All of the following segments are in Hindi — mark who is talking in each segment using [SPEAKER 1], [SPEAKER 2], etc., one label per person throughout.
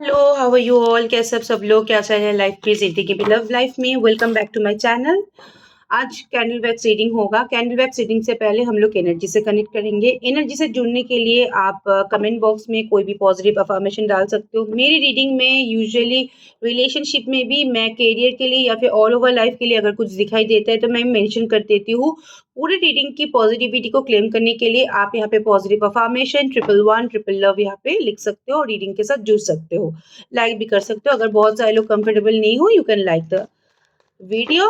[SPEAKER 1] Hello, how are you all? कैसे सब लोग? क्या चल रहा है लाइफ की, जिंदगी की, लव लाइफ में? Welcome back to my channel. आज कैंडल वैक्स रीडिंग होगा। कैंडल वैक्स रीडिंग से पहले हम लोग एनर्जी से कनेक्ट करेंगे। एनर्जी से जुड़ने के लिए आप कमेंट बॉक्स में कोई भी पॉजिटिव अफर्मेशन डाल सकते हो। मेरी रीडिंग में यूजुअली रिलेशनशिप में भी मैं करियर के लिए या फिर ऑल ओवर लाइफ के लिए अगर कुछ दिखाई देता है तो मैं मेंशन कर देती हूँ। पूरी रीडिंग की पॉजिटिविटी को क्लेम करने के लिए आप यहाँ पे पॉजिटिव अफर्मेशन 111 ट्रिपल लव यहाँ पे लिख सकते हो और रीडिंग के साथ जुड़ सकते हो। लाइक भी कर सकते हो। अगर बहुत सारे लोग कंफर्टेबल नहीं हो, you can like the video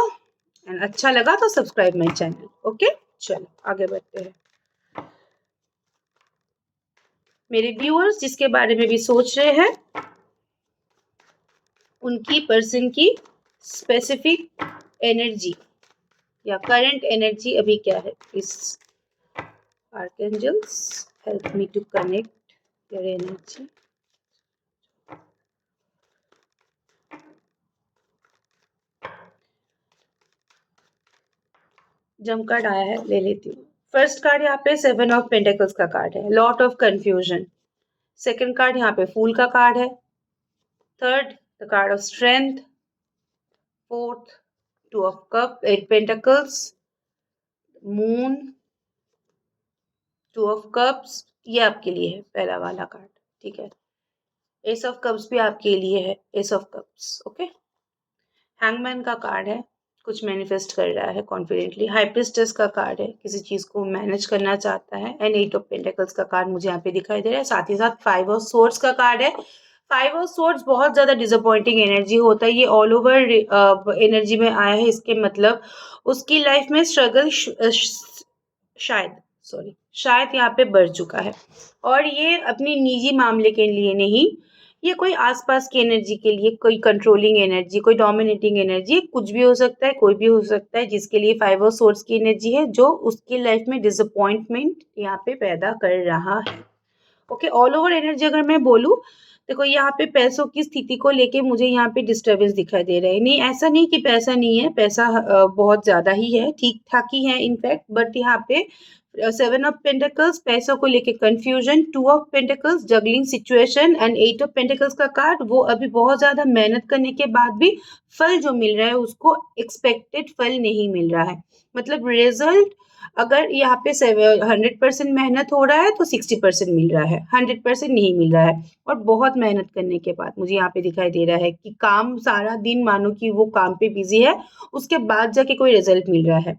[SPEAKER 1] and अच्छा लगा तो सब्सक्राइब माय चैनल। ओके, चलो आगे बढ़ते हैं। मेरे व्यूअर्स जिसके बारे में भी सोच रहे हैं, उनकी पर्सन की स्पेसिफिक एनर्जी या करंट एनर्जी अभी क्या है? इस archangels help me to connect your energy. जम कार्ड आया है, ले लेती हूँ। फर्स्ट कार्ड यहाँ पे 7 ऑफ पेंटिकल्स का कार्ड है, lot of confusion. Second card यहाँ पे फूल का कार्ड है। Third the card of strength. Fourth 2 of cup, 8 pentacles, moon, 2 of cups. ये आपके लिए है पहला वाला कार्ड, ठीक है। एस ऑफ कप्स भी आपके लिए है, S of cups, okay. Hangman का कार्ड है, कुछ मैनिफेस्ट कर रहा है कॉन्फिडेंटली। हाई प्रीस्टेस का कार्ड है, किसी चीज को मैनेज करना चाहता है। एंड 8 ऑफ पेंटिकल्स का कार्ड मुझे यहाँ पे दिखाई दे रहा है। साथ ही साथ 5 ऑफ सोर्ड्स का कार्ड है। 5 ऑफ सोर्ड्स बहुत ज्यादा डिसअपॉइंटिंग एनर्जी होता है। ये ऑल ओवर एनर्जी में आया है। इसके मतलब उसकी लाइफ में स्ट्रगल शायद यहाँ पे बढ़ चुका है। और ये अपनी निजी मामले के लिए नहीं, ये कोई आसपास की एनर्जी के लिए, कोई कंट्रोलिंग एनर्जी, कोई डोमिनेटिंग एनर्जी, कुछ भी हो सकता है, कोई भी हो सकता है, जिसके लिए 5 ऑफ सोर्ड्स की एनर्जी है, जो उसकी लाइफ में डिसअपॉइंटमेंट यहाँ पे पैदा कर रहा है। ओके, ऑल ओवर एनर्जी अगर मैं बोलूँ, देखो यहाँ पे पैसों की स्थिति को लेके मुझे यहाँ पे डिस्टर्बेंस दिखाई दे रहा है। नहीं, ऐसा नहीं कि पैसा नहीं है, पैसा बहुत ज्यादा ही है, ठीक ठाक ही है इनफैक्ट। बट यहाँ पे 7 ऑफ पेंटिकल्स, पैसों को लेके confusion, 2 of pentacles, juggling situation and 8 of pentacles का कार्ड, वो अभी बहुत ज्यादा मेहनत करने के बाद भी फल जो मिल रहा है उसको एक्सपेक्टेड फल नहीं मिल रहा है। मतलब रिजल्ट अगर यहाँ पे 100% मेहनत हो रहा है तो 60% मिल रहा है, 100% नहीं मिल रहा है। और बहुत मेहनत करने के बाद मुझे यहाँ पे दिखाई दे रहा है कि काम सारा दिन मानो कि वो काम पे बिजी है, उसके बाद जाके कोई रिजल्ट मिल रहा है।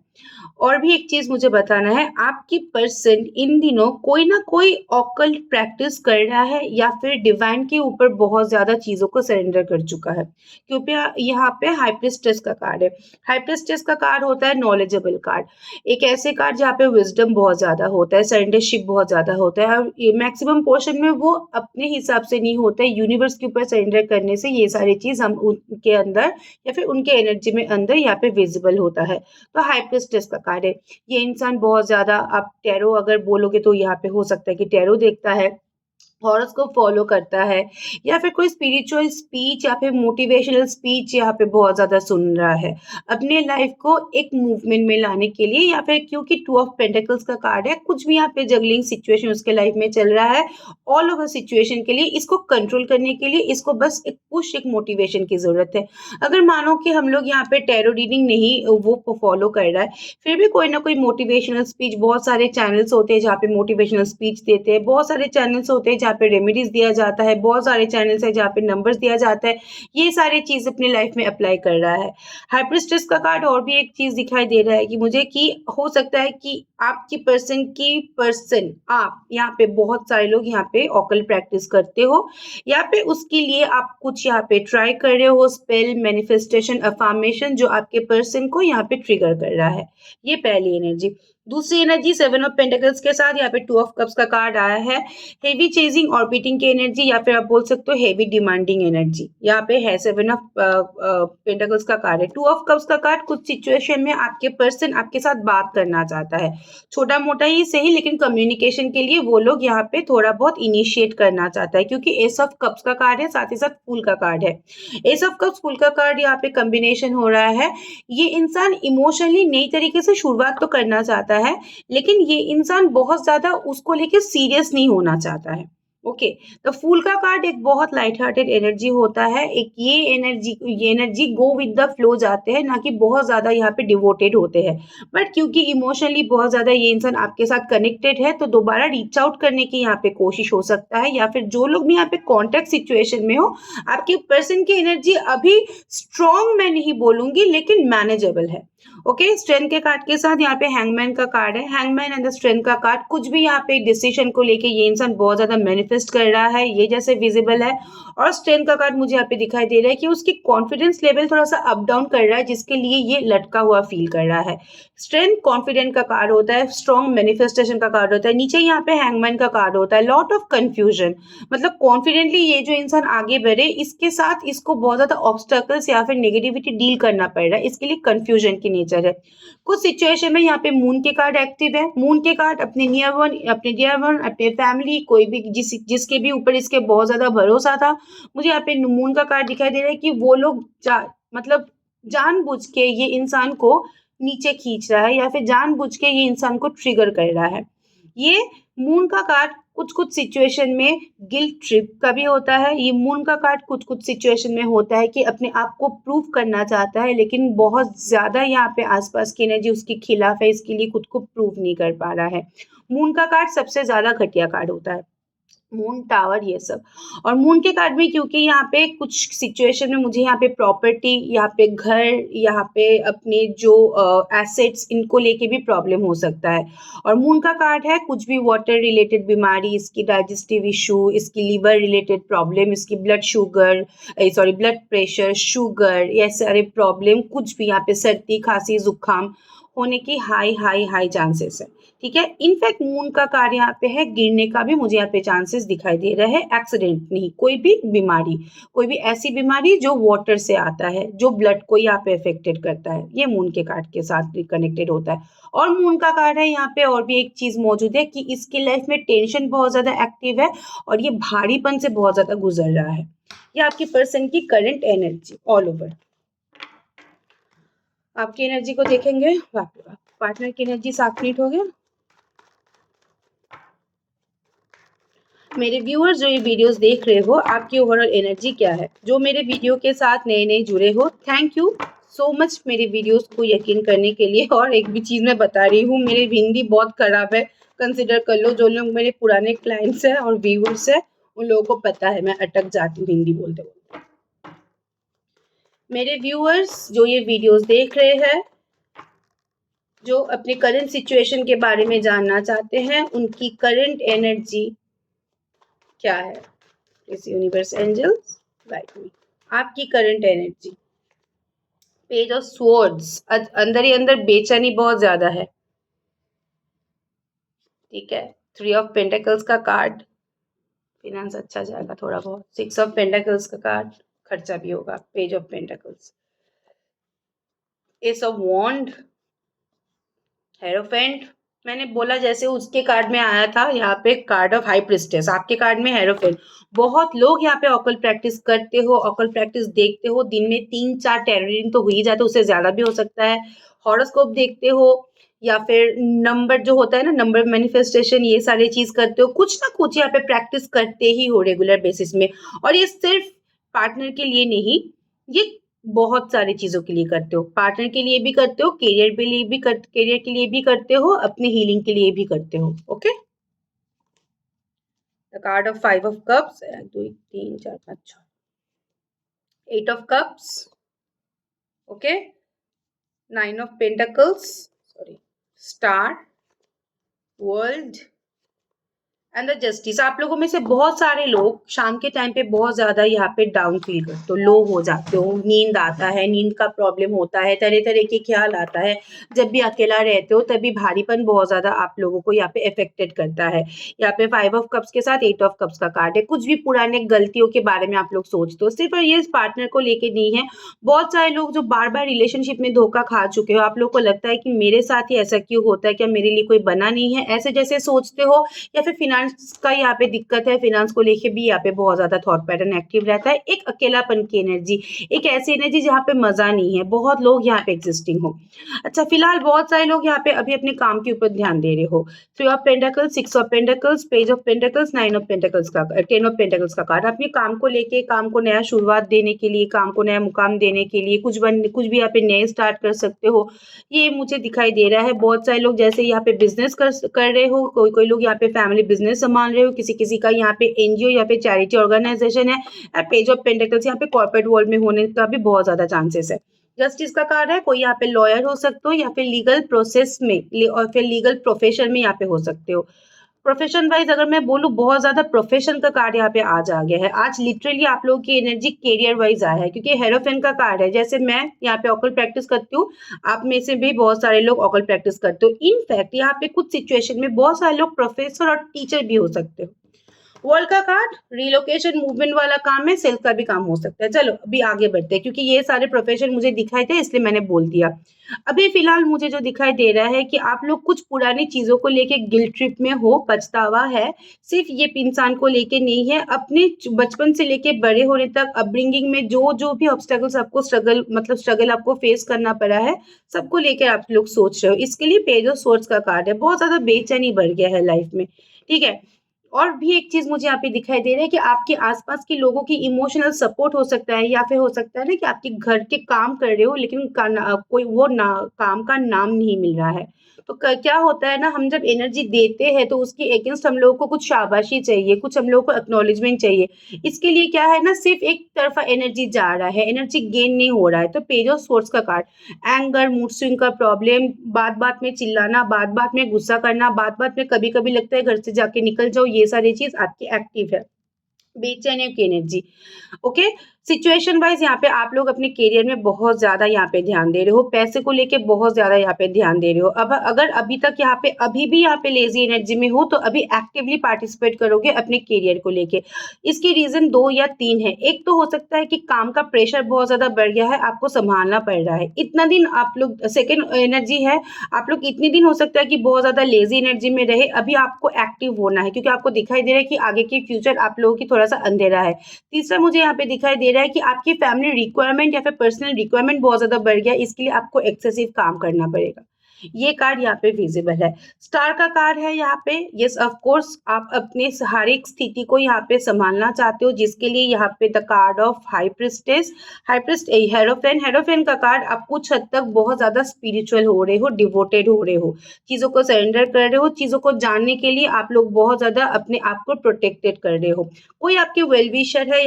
[SPEAKER 1] और भी एक चीज मुझे बताना है, आपकी पर्सन इन दिनों कोई ना कोई ऑकल्ट प्रैक्टिस कर रहा है या फिर डिवाइन के ऊपर बहुत ज्यादा चीजों को सरेंडर कर चुका है। क्योंकि यहाँ पे हाई प्रीस्टेस का कार्ड है। हाई प्रीस्टेस का कार्ड होता है नॉलेजेबल कार्ड, एक ऐसे कार्ड जहाँ पे विजडम बहुत ज्यादा होता है, सरेंडरशिप बहुत ज्यादा होता है। और मैक्सिमम पोर्शन में वो अपने हिसाब से नहीं होता है, यूनिवर्स के ऊपर सरेंडर करने से ये सारी चीज हम उनके अंदर या फिर उनके एनर्जी में अंदर यहाँ पे विजिबल होता है। तो हाई प्रीस्टेस का कार्ड है। ये इंसान बहुत ज्यादा, आप टैरो अगर बोलोगे तो यहाँ पे हो सकता है कि टैरो देखता है, हॉरोस्कोप फॉलो करता है, या फिर कोई स्पिरिचुअल स्पीच या फिर मोटिवेशनल स्पीच यहाँ पे बहुत ज्यादा सुन रहा है अपने लाइफ को एक मूवमेंट में लाने के लिए। या फिर क्योंकि 2 ऑफ पेंटिकल्स का कार्ड है, कुछ भी यहाँ पे जगलिंग सिचुएशन उसके लाइफ में चल रहा है, ऑल ओवर सिचुएशन के लिए, इसको कंट्रोल करने के लिए इसको बस एक पुश, एक मोटिवेशन की जरूरत है। अगर मानो कि हम लोग यहाँ पे टैरो रीडिंग नहीं वो फॉलो कर रहा है, फिर भी कोई ना कोई मोटिवेशनल स्पीच, बहुत सारे चैनल्स होते हैं जहाँ पे मोटिवेशनल स्पीच देते हैं, बहुत सारे चैनल्स होते हैं जहाँ पे रेमेडीज दिया जाता है, बहुत सारे चैनल्स है जहाँ पे नंबर्स दिया जाता है, ये सारी चीज अपने लाइफ में अप्लाई कर रहा है। हाई प्रीस्टेस का कार्ड और भी एक चीज दिखाई दे रहा है कि मुझे कि हो सकता है कि आपकी पर्सन आप यहाँ पे बहुत सारे लोग यहाँ पे ऑकल प्रैक्टिस करते हो, यहाँ पे उसके लिए आप कुछ यहाँ पे ट्राई कर रहे हो, स्पेल, मैनिफेस्टेशन, अफर्मेशन, जो आपके पर्सन को यहाँ पे ट्रिगर कर रहा है। ये पहली एनर्जी। दूसरी एनर्जी 7 ऑफ पेंटिकल्स के साथ यहाँ पे 2 ऑफ कप्स का कार्ड आया है। हेवी चेजिंग, ऑर्बिटिंग की एनर्जी, या फिर आप बोल सकते हो हेवी डिमांडिंग एनर्जी यहाँ पे है। 7 ऑफ पेंटिकल्स का कार्ड है। 2 ऑफ कप्स का कार्ड, कुछ सिचुएशन में आपके पर्सन आपके साथ बात करना चाहता है, छोटा मोटा ही सही, लेकिन कम्युनिकेशन के लिए वो लोग यहाँ पे थोड़ा बहुत इनिशिएट करना चाहता है, क्योंकि एस ऑफ कप्स का कार्ड है, साथ ही साथ फूल का कार्ड है। एस ऑफ कप्स, फूल का कार्ड, यहाँ पे कॉम्बिनेशन हो रहा है। ये इंसान इमोशनली नई तरीके से शुरुआत तो करना चाहता है, लेकिन ये इंसान बहुत ज्यादा उसको लेके सीरियस नहीं होना चाहता है। ओके। तो फूल का कार्ड एक बहुत लाइट हार्टेड एनर्जी होता है। एक ये energy go with the flow जाते हैं, ना कि बहुत ज्यादा यहाँ पे डिवोटेड होते हैं। बट क्योंकि इमोशनली बहुत ज्यादा ये इंसान आपके साथ कनेक्टेड है, तो दोबारा रीच आउट करने की यहाँ पे कोशिश हो सकता है, या फिर जो लोग भी यहाँ पे कॉन्टेक्ट सिचुएशन में हो, आपके पर्सन की एनर्जी अभी स्ट्रॉन्ग मैं नहीं बोलूंगी, लेकिन मैनेजेबल है। ओके। स्ट्रेंथ के कार्ड के साथ यहाँ पे हैंगमैन का कार्ड है। हैंगमैन एंड द स्ट्रेंथ का कार्ड, कुछ भी यहाँ पे डिसीजन को लेके ये इंसान बहुत ज्यादा मैनिफेस्ट कर रहा है, ये जैसे विजिबल है। और स्ट्रेंथ का कार्ड मुझे यहाँ पे दिखाई दे रहा है कि उसकी कॉन्फिडेंस लेवल थोड़ा सा अप डाउन कर रहा है, जिसके लिए ये लटका हुआ फील कर रहा है। स्ट्रेंथ कॉन्फिडेंट का कार्ड होता है, स्ट्रॉन्ग मैनिफेस्टेशन का कार्ड होता है। नीचे यहाँ पे हैंगमैन का कार्ड होता है, लॉट ऑफ कंफ्यूजन। मतलब कॉन्फिडेंटली ये जो इंसान आगे बढ़े, इसके साथ इसको बहुत ज्यादा ऑब्स्टकल्स या फिर नेगेटिविटी डील करना पड़ रहा है, इसके लिए कंफ्यूजन की नेचर है। कुछ सिचुएशन में यहाँ पे मून के कार्ड एक्टिव है। मून के कार्ड अपने नियर वन, अपने डियर वन, अपने फैमिली, कोई भी जिसके भी ऊपर इसके बहुत ज्यादा भरोसा था, मुझे यहाँ पे मून का कार्ड दिखाई दे रहा है कि वो लोग मतलब जानबूझ के ये इंसान को नीचे खींच रहा है, या फिर जानबूझ के ये इंसान को ट्रिगर कर रहा है। ये मून का कार्ड कुछ कुछ सिचुएशन में गिल्ट ट्रिप का भी होता है। ये मून का कार्ड कुछ कुछ सिचुएशन में होता है कि अपने आप को प्रूव करना चाहता है, लेकिन बहुत ज्यादा यहाँ पे आसपास की एनर्जी उसके खिलाफ है, इसके लिए खुद को प्रूव नहीं कर पा रहा है। मून का कार्ड सबसे ज्यादा घटिया कार्ड होता है, मून टावर ये सब। और मून के कार्ड में क्योंकि यहाँ पे कुछ सिचुएशन में मुझे यहाँ पे प्रॉपर्टी, यहाँ पे घर, यहाँ पे अपने जो एसेट्स, इनको लेके भी प्रॉब्लम हो सकता है। और मून का कार्ड है कुछ भी वाटर रिलेटेड बीमारी, इसकी डाइजेस्टिव इशू, इसकी लिवर रिलेटेड प्रॉब्लम, इसकी ब्लड प्रेशर, शुगर, ये सारे प्रॉब्लम, कुछ भी यहाँ पे सर्दी खांसी जुकाम होने की हाई हाई हाई चांसेस है। ठीक है। इनफैक्ट मून का कार्ड यहाँ पे है गिरने का भी मुझे यहाँ पे चांसेस दिखाई दे रहे हैं। एक्सीडेंट नहीं, कोई भी बीमारी, कोई भी ऐसी बीमारी जो वाटर से आता है, जो ब्लड को यहाँ पे अफेक्टेड करता है, ये मून के कार्ड के साथ भी कनेक्टेड होता है। और मून का कार्ड है यहाँ पे और भी एक चीज मौजूद है कि इसकी लाइफ में टेंशन बहुत ज्यादा एक्टिव है, और ये भारीपन से बहुत ज्यादा गुजर रहा है। ये आपकी पर्सन की करंट एनर्जी ऑल ओवर। आपकी एनर्जी को देखेंगे। पार्टनर की एनर्जी 7 मिनट हो गया। मेरे व्यूअर्स जो ये वीडियोस देख रहे हो, आपकी ओवरऑल एनर्जी क्या है? जो मेरे वीडियो के साथ नए नए जुड़े हो, थैंक यू सो मच मेरे वीडियोस को यकीन करने के लिए। और एक भी चीज़ मैं बता रही हूँ, मेरी हिंदी बहुत खराब है, कंसिडर कर लो। जो लोग मेरे पुराने क्लाइंट्स हैं और व्यूअर्स हैं, उन लोगों को पता है मैं अटक जाती हूँ हिंदी बोलते बोलते। मेरे व्यूअर्स जो ये वीडियोस देख रहे हैं, जो अपने करंट सिचुएशन के बारे में जानना चाहते हैं, उनकी करंट एनर्जी क्या है? इस यूनिवर्स एंजल्स गाइड मी। आपकी current energy, page of swords, अंदर ही अंदर बेचैनी बहुत ज्यादा है। ठीक है। 3 ऑफ पेंटिकल्स का कार्ड, फिनेंस अच्छा जाएगा थोड़ा बहुत। 6 ऑफ पेंटिकल्स का कार्ड, खर्चा भी होगा। Page of pentacles, ace of wand, hierophant. मैंने बोला जैसे उसके कार्ड में आया था, यहाँ पे कार्ड ऑफ हाई प्रिस्टेस, आपके कार्ड में हेरोफेंट। बहुत लोग यहाँ पे ऑकल प्रैक्टिस करते हो, ऑकल प्रैक्टिस देखते हो, दिन में 3-4 टैरो रीडिंग तो हो ही जाता है, उससे ज्यादा भी हो सकता है। हॉरोस्कोप देखते हो, या फिर नंबर जो होता है ना, नंबर मैनिफेस्टेशन, ये सारी चीज करते हो, कुछ ना कुछ यहाँ पे प्रैक्टिस करते ही हो रेगुलर बेसिस में। और ये सिर्फ पार्टनर के लिए नहीं, ये बहुत सारी चीजों के लिए करते हो। पार्टनर के लिए भी करते हो, करियर के लिए भी करते हो, अपने हीलिंग के लिए भी करते हो। Okay. The card of 5 of cups, 2 3 4 5 6, 8 of cups, okay, 9 of pentacles, sorry, star, world and the justice. आप लोगों में से बहुत सारे लोग शाम के टाइम पे बहुत ज्यादा यहाँ पे डाउन फील करते हो, लो हो जाते हो, नींद आता है, नींद का प्रॉब्लम होता है, तरह तरह के ख्याल आता है। जब भी अकेला रहते हो तभी भारीपन बहुत ज्यादा आप लोगों को यहाँ पे अफेक्टेड करता है। यहाँ पे 5 ऑफ कप्स के साथ 8 ऑफ कप्स का कार्ड है। कुछ भी पुराने गलतियों के बारे में आप लोग सोचते हो, सिर्फ ये पार्टनर को लेके नहीं है। बहुत सारे लोग जो बार बार रिलेशनशिप में धोखा खा चुके हो, आप लोग को लगता है कि मेरे साथ ही ऐसा क्यों होता है, क्या मेरे लिए कोई बना नहीं है, ऐसे जैसे सोचते हो। या फिर फिनांस का यहाँ पे दिक्कत है, फिनांस को लेके भी यहाँ पे बहुत ज़्यादा थॉट पैटर्न एक्टिव रहता है। एक अकेलापन की एनर्जी, एक ऐसी एनर्जी जहाँ पे मज़ा नहीं है, बहुत लोग यहाँ पे एग्जिस्टिंग हो। अच्छा, फिलहाल बहुत सारे लोग यहाँ पे अभी अपने काम के ऊपर ध्यान दे रहे हो। 3 of pentacles, 6 of pentacles, page of pentacles, 9 of pentacles का 10 ऑफ पेंटाकल्स का कार्ड अपने काम को लेके, काम को नया शुरुआत देने के लिए, काम को नया मुकाम देने के लिए, कुछ भी यहाँ पे नए स्टार्ट कर सकते हो, ये मुझे दिखाई दे रहा है। बहुत सारे लोग जैसे यहाँ पे बिजनेस कर रहे हो, कोई लोग यहाँ पे फैमिली बिजनेस संभाल रहे हो, किसी का यहाँ पे एनजीओ या फिर चैरिटी ऑर्गेनाइजेशन है। पेज ऑफ पेंटाकल्स यहाँ पे कॉर्पोरेट वर्ल्ड में होने का भी बहुत ज्यादा चांसेस है। जस्टिस का कार्ड है, कोई यहाँ पे लॉयर हो सकते हो या फिर लीगल प्रोसेस में और फिर लीगल प्रोफेशन में यहाँ पे हो सकते हो। प्रोफेशन वाइज अगर मैं बोलूँ, बहुत ज्यादा प्रोफेशन का कार्ड यहाँ पे आज आ गया है। आज लिटरली आप लोगों की एनर्जी कैरियर वाइज आया है, क्योंकि हेरोफेन का कार्ड है। जैसे मैं यहाँ पे ऑकल प्रैक्टिस करती हूँ, आप में से भी बहुत सारे लोग ऑकल प्रैक्टिस करते हो। इनफैक्ट यहाँ पे कुछ सिचुएशन में बहुत सारे लोग प्रोफेसर और टीचर भी हो सकते हो। वर्ल्ड का कार्ड रिलोकेशन मूवमेंट वाला काम है, सेल्स का भी काम हो सकता है। चलो अभी आगे बढ़ते हैं, क्योंकि ये सारे प्रोफेशन मुझे दिखाई थे इसलिए मैंने बोल दिया। अभी फिलहाल मुझे जो दिखाई दे रहा है कि आप लोग कुछ पुरानी चीजों को लेके गिल्ट ट्रिप में हो, पछतावा है। सिर्फ ये इंसान को लेके नहीं है, अपने बचपन से लेके बड़े होने तक अपब्रिंगिंग में जो भी ऑब्स्टेकल्स आपको स्ट्रगल आपको फेस करना पड़ा है, सबको लेकर आप लोग सोच रहे हो। इसके लिए पेज ऑफ सोर्ड्स का कार्ड है। बहुत ज्यादा बेचैनी बढ़ गया है लाइफ में, ठीक है। और भी एक चीज मुझे यहाँ पे दिखाई दे रहा है कि आपके आसपास के लोगों की इमोशनल सपोर्ट हो सकता है, या फिर हो सकता है ना कि आपके घर के काम कर रहे हो लेकिन कोई वो काम का नाम नहीं मिल रहा है। तो क्या होता है ना, हम जब एनर्जी देते हैं तो उसके अगेंस्ट हम लोगों को कुछ शाबाशी चाहिए, कुछ हम लोगों को एक्नॉलेजमेंट चाहिए। इसके लिए क्या है ना, सिर्फ एक तरफा एनर्जी जा रहा है, एनर्जी गेन नहीं हो रहा है। तो पेज ऑफ सोर्ड्स का कार्ड, एंगर, मूड स्विंग का प्रॉब्लम, बात बात में चिल्लाना, बात बात में गुस्सा करना, बात बात में कभी कभी लगता है घर से जाके निकल जाओ, ये सारी चीज आपकी एक्टिव है। बेचैनी की एनर्जी, ओके। सिचुएशन वाइज यहाँ पे आप लोग अपने करियर में बहुत ज्यादा यहाँ पे ध्यान दे रहे हो, पैसे को लेके बहुत ज्यादा यहाँ पे ध्यान दे रहे हो। अब अगर अभी तक यहाँ पे अभी भी यहाँ पे लेजी एनर्जी में हो, तो अभी एक्टिवली पार्टिसिपेट करोगे अपने करियर को लेके। इसकी रीजन 2 या 3 है। एक तो हो सकता है कि काम का प्रेशर बहुत ज्यादा बढ़ गया है, आपको संभालना पड़ रहा है इतना दिन आप लोग। सेकेंड एनर्जी है, आप लोग इतने दिन हो सकता है कि बहुत ज्यादा लेजी एनर्जी में रहे, अभी आपको एक्टिव होना है, क्योंकि आपको दिखाई दे रहा है कि आगे की फ्यूचर आप लोगों की थोड़ा सा अंधेरा है। तीसरा मुझे यहाँ पे दिखाई दे रहा है कि आपकी फैमिली रिक्वायरमेंट या फिर पर्सनल रिक्वायरमेंट बहुत ज्यादा बढ़ गया, इसके लिए आपको एक्सेसिव काम करना पड़ेगा। ये कार्ड यहाँ पे विजिबल है। स्टार का कार्ड है यहाँ पे। यस ऑफ कोर्स, आप अपने हर एक स्थिति को यहाँ पे संभालना चाहते हो, जिसके लिए यहाँ पे the card of high priestess, hierophant का कार्ड। आप कुछ हद तक बहुत ज्यादा स्पिरिचुअल हो रहे हो, डिवोटेड हो रहे हो, चीजों को सरेंडर कर रहे हो, चीजों को जानने के लिए आप लोग बहुत ज्यादा अपने आप को प्रोटेक्टेड कर रहे हो। कोई आपके वेल विशर है,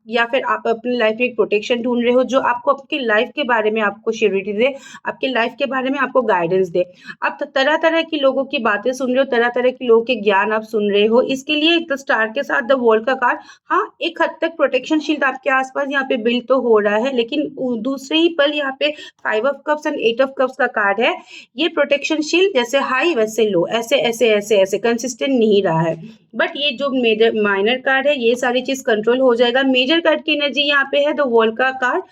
[SPEAKER 1] या फिर आप अपनी लाइफ में एक प्रोटेक्शन ढूंढ रहे हो, जो आपको आपकी लाइफ के बारे में आपको श्योरिटी दे, आपके लाइफ के बारे में आपको गाइडेंस दे। आप तरह तरह की लोगों की बातें सुन रहे हो, तरह तरह के लोगों के ज्ञान आप सुन रहे हो। इसके लिए द स्टार के साथ द वर्ल्ड का कार्ड, हाँ एक हद तक प्रोटेक्शन शील्ड आपके आसपास यहाँ पे बिल्ड तो हो रहा है, लेकिन दूसरे ही पल यहाँ पे 5 of cups and 8 of cups का कार्ड है। ये प्रोटेक्शन शील्ड जैसे हाई वैसे लो, ऐसे ऐसे ऐसे ऐसे कंसिस्टेंट नहीं रहा है। बट ये जो मेजर माइनर कार्ड है, ये सारी चीज कंट्रोल हो जाएगा। मेजर कार्ड की एनर्जी यहाँ पे है द वर्ल्ड का कार्ड।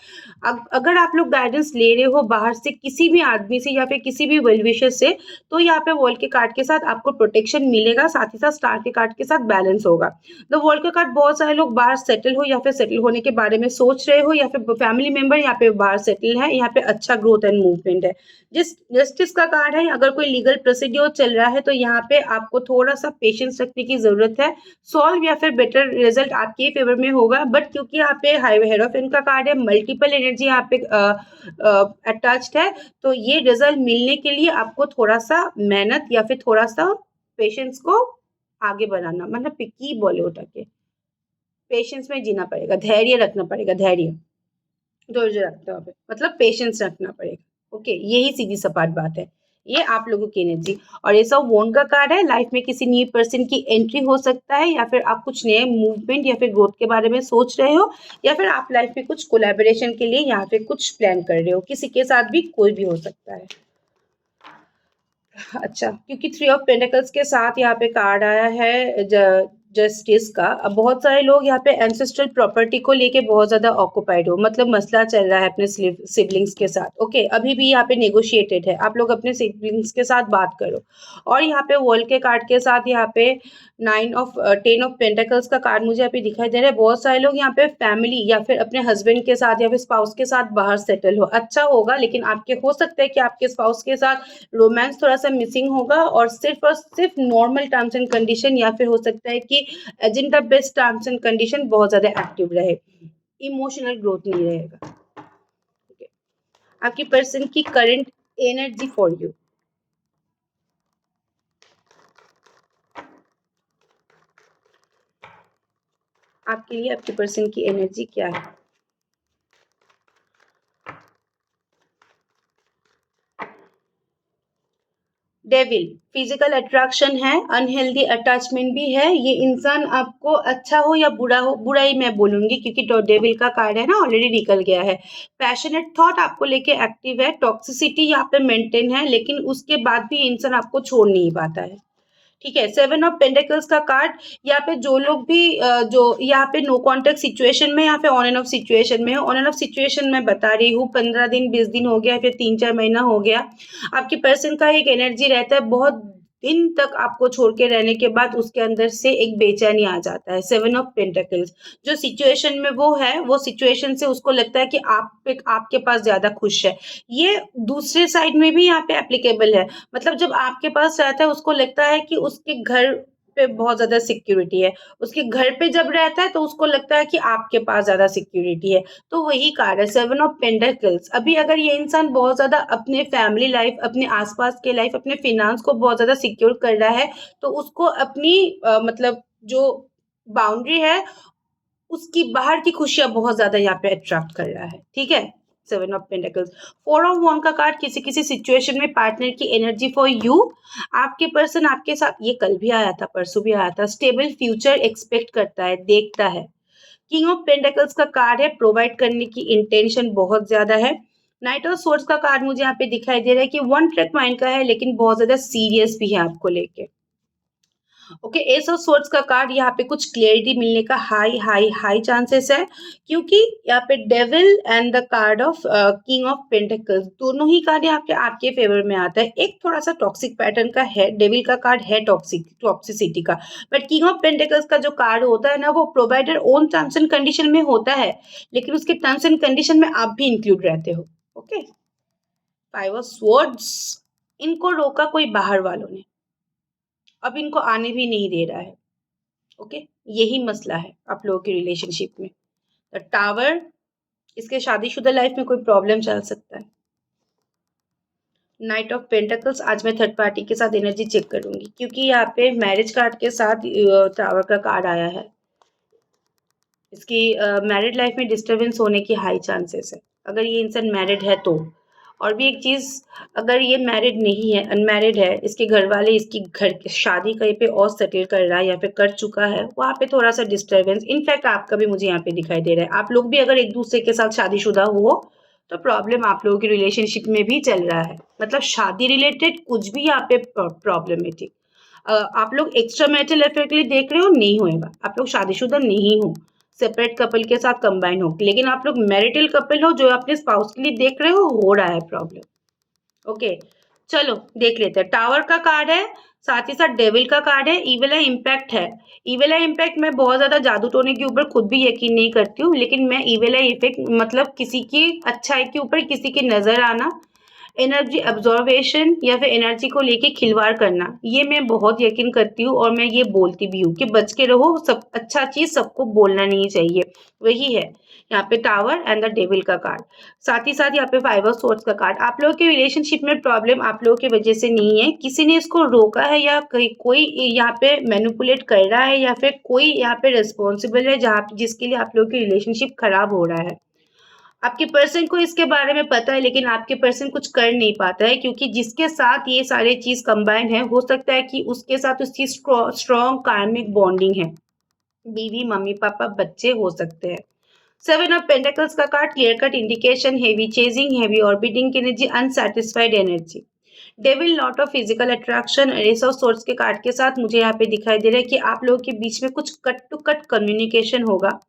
[SPEAKER 1] अगर आप लोग गाइडेंस ले रहे हो बाहर से किसी भी आदमी से या फिर किसी भी वेल विशर से, तो यहाँ पे वर्ल्ड के कार्ड के साथ आपको प्रोटेक्शन मिलेगा, साथ ही साथ स्टार के कार्ड के साथ बैलेंस होगा। द वर्ल्ड का कार्ड, बहुत सारे लोग बाहर सेटल हो या फिर सेटल होने के बारे में सोच रहे हो, या फिर फैमिली मेंबर यहाँ पे बाहर सेटल है, यहाँ पे अच्छा ग्रोथ एंड मूवमेंट है। जस्टिस का कार्ड है, अगर कोई लीगल प्रोसीड्योर चल रहा है तो यहाँ पे आपको थोड़ा सा पेशेंस रखने की जरूरत है। सॉल्व या फिर बेटर रिजल्ट आपके फेवर में होगा। बट क्योंकि यहाँ पे हेरोफेन का कार्ड है, मल्टीपल एनर्जी यहाँ पे अटैच्ड है, तो ये रिजल्ट मिलने के लिए आपको थोड़ा सा मेहनत या फिर थोड़ा सा पेशेंस को आगे बढ़ाना, मतलब की बॉलीवुड के पेशेंस में जीना पड़ेगा, धैर्य रखना पड़ेगा, धैर्य रखते हो, मतलब पेशेंस रखना पड़ेगा। ओके, यही सीधी सपाट बात है। ये आप लोगों की एनर्जी। और ये सब वोन का कार्ड है, लाइफ में किसी न्यू पर्सन की एंट्री हो सकता है, या फिर आप कुछ नए मूवमेंट या फिर ग्रोथ के बारे में सोच रहे हो, या फिर आप लाइफ में कुछ कोलैबोरेशन के लिए यहाँ पे कुछ प्लान कर रहे हो, किसी के साथ भी, कोई भी हो सकता है। अच्छा, क्योंकि 3 ऑफ पेंटिकल्स के साथ यहाँ पे कार्ड आया है जस्टिस का। अब बहुत सारे लोग यहाँ पे एंसेस्ट्रल प्रॉपर्टी को लेके बहुत ज्यादा ऑक्युपाइड हो, मतलब मसला चल रहा है अपने सिबलिंग्स के साथ। ओके, अभी भी यहाँ पे नेगोशिएटेड है, आप लोग अपने सिबलिंग्स के साथ बात करो। और यहाँ पे वर्ल्ड के कार्ड के साथ यहाँ पे 10 ऑफ पेंटिकल्स का कार्ड मुझे यहाँ पे दिखाई दे रहा है। बहुत सारे लोग यहाँ पे फैमिली या फिर अपने हस्बैंड के साथ या फिर स्पाउस के साथ बाहर सेटल हो, अच्छा होगा। लेकिन आपके हो सकता है कि आपके स्पाउस के साथ रोमांस थोड़ा सा मिसिंग होगा और सिर्फ नॉर्मल टर्म्स एंड कंडीशन, या फिर हो सकता है कि agenda based terms and condition बहुत ज्यादा एक्टिव रहे, इमोशनल ग्रोथ नहीं रहेगा। Okay. आपकी पर्सन की करंट एनर्जी फॉर यू, आपके लिए आपके पर्सन की एनर्जी क्या है? डेविल, फिजिकल अट्रैक्शन है, अनहेल्दी अटैचमेंट भी है। ये इंसान आपको अच्छा हो, बुरा ही मैं बोलूंगी क्योंकि डेविल का कार्ड है ना, ऑलरेडी निकल गया है। पैशनेट थॉट आपको लेके एक्टिव है, टॉक्सिसिटी यहाँ पे मेंटेन है, लेकिन उसके बाद भी इंसान आपको छोड़ नहीं पाता है। ठीक है, 7 ऑफ पेंटिकल्स का कार्ड। यहाँ पे जो लोग भी जो यहाँ पे नो कॉन्टेक्ट सिचुएशन में, यहाँ पे ऑन एंड ऑफ सिचुएशन में हो। ऑन एंड ऑफ सिचुएशन मैं बता रही हूँ 15 दिन 20 दिन हो गया, फिर 3-4 महीना हो गया। आपकी पर्सन का एक एनर्जी रहता है, बहुत दिन तक आपको छोड़ के रहने के बाद उसके अंदर से एक बेचैनी आ जाता है। 7 ऑफ पेंटिकल्स, जो सिचुएशन में वो है, वो सिचुएशन से उसको लगता है कि आपके पास ज्यादा खुश है। ये दूसरे साइड में भी यहाँ पे एप्लीकेबल है। मतलब जब आपके पास रहता है उसको लगता है कि उसके घर पे बहुत ज्यादा सिक्योरिटी है, उसके घर पे जब रहता है तो उसको लगता है कि आपके पास ज्यादा सिक्योरिटी है। तो वही कार्ड है 7 ऑफ पेंटिकल्स। अभी अगर ये इंसान बहुत ज्यादा अपने फैमिली लाइफ, अपने आसपास के लाइफ, अपने फिनांस को बहुत ज्यादा सिक्योर कर रहा है, तो उसको अपनी मतलब जो बाउंड्री है उसकी बाहर की खुशियां बहुत ज्यादा यहाँ पे अट्रैक्ट कर रहा है। ठीक है, 7 ऑफ पेंटिकल्स। 4 ऑफ वॉन्ड का कार्ड किसी किसी सिचुएशन में पार्टनर की एनर्जी फॉर यू। आपके पर्सन आपके साथ, ये कल भी आया था, परसों भी आया था, स्टेबल फ्यूचर एक्सपेक्ट करता है, देखता है। किंग ऑफ पेंटिकल्स का कार्ड है, प्रोवाइड करने की इंटेंशन बहुत ज्यादा है। नाइट ऑफ सोर्स का कार्ड मुझे यहाँ पे दिखाई दे रहा है कि वन ट्रैक माइंड का है, लेकिन बहुत ज्यादा सीरियस भी है आपको लेके। ओके, एस ऑफ सोर्ड्स का कार्ड, यहाँ पे कुछ क्लियरिटी मिलने का हाई हाई हाई चांसेस है, क्योंकि यहाँ पे devil and the card of king of pentacles, दोनों ही कार्ड यहाँ पे आपके फेवर में आता है। एक थोड़ा सा टॉक्सिक पैटर्न का है, डेविल का कार्ड है टॉक्सिसिटी का, बट किंग ऑफ पेंटिकल्स का जो कार्ड होता है ना, वो provider own terms and condition में होता है, लेकिन उसके टर्म्स एंड कंडीशन में आप भी इंक्लूड रहते हो। ओके, 5 ऑफ स्वॉर्ड्स, इनको रोका कोई बाहर वालों ने, अब इनको आने भी नहीं दे रहा है। ओके, यही मसला है आप लोगों की रिलेशनशिप में। द टावर, इसके शादीशुदा लाइफ में कोई प्रॉब्लम चल सकता है। नाइट ऑफ पेंटिकल्स, आज मैं थर्ड पार्टी के साथ एनर्जी चेक करूंगी, क्योंकि यहाँ पे मैरिज कार्ड के साथ टावर का कार्ड आया है। इसकी मैरिड लाइफ में डिस्टरबेंस होने की हाई चांसेस है, अगर ये इंसान मैरिड है तो। और भी एक चीज, अगर ये मैरिड नहीं है, अनमैरिड है, इसके घर वाले इसकी घर की शादी कहीं पे और सेटल कर रहा है या फिर कर चुका है, वहाँ पे थोड़ा सा डिस्टरबेंस, इनफैक्ट आपका भी मुझे यहाँ पे दिखाई दे रहा है। आप लोग भी अगर एक दूसरे के साथ शादीशुदा हो तो प्रॉब्लम आप लोगों की रिलेशनशिप में भी चल रहा है, मतलब शादी रिलेटेड कुछ भी यहाँ पे प्रॉब्लमेटिक। आप लोग एक्स्ट्रा मैरिटल अफेयर के लिए देख रहे हो, नहीं होएगा। आप लोग शादीशुदा नहीं हो, सेपरेट कपल के साथ कंबाइन हो, लेकिन आप लोग मैरिटल कपल हो जो अपने स्पाउस के लिए देख रहे हो रहा है प्रॉब्लम। ओके, चलो देख लेते हैं। टावर का कार्ड है, साथ ही साथ डेविल का कार्ड है, इविल इम्पैक्ट है। इविल इम्पैक्ट, मैं बहुत ज्यादा जादू टोने के ऊपर खुद भी यकीन नहीं करती हूँ, लेकिन मैं इविल इफेक्ट मतलब किसी की अच्छाई के ऊपर किसी की नजर आना, एनर्जी ऑब्जर्वेशन या फिर एनर्जी को लेके खिलवाड़ करना, ये मैं बहुत यकीन करती हूँ और मैं ये बोलती भी हूँ कि बच के रहो, सब अच्छा चीज सबको बोलना नहीं चाहिए। वही है यहाँ पे टावर एंड द डेविल का कार्ड। साथ ही साथ यहाँ पे 5 ऑफ स्वॉर्ड्स का कार्ड। आप लोगों के रिलेशनशिप में प्रॉब्लम आप लोगों की वजह से नहीं है, किसी ने इसको रोका है या कोई यहाँ पे मैनिपुलेट कर रहा है या फिर कोई यहाँ पे रिस्पॉन्सिबल है जहाँ जिसके लिए आप लोगों की रिलेशनशिप खराब हो रहा है। आपके पर्सन को इसके बारे में पता है, लेकिन आपके पर्सन कुछ कर नहीं पाता है, क्योंकि जिसके साथ ये सारे चीज कंबाइन है, हो सकता है कि उसके साथ उसकी स्ट्रॉन्ग कार्मिक बॉन्डिंग है, बीवी मम्मी पापा बच्चे हो सकते हैं। 7 ऑफ पेंटिकल्स का card, clear cut indication, heavy chasing, heavy orbiting की energy, unsatisfied energy. Devil lot of physical attraction, ace of swords के कार्ड के साथ मुझे यहाँ पे दिखाई दे रहा है कि आप लोगों के बीच में कुछ कट टू कट कम्युनिकेशन होगा।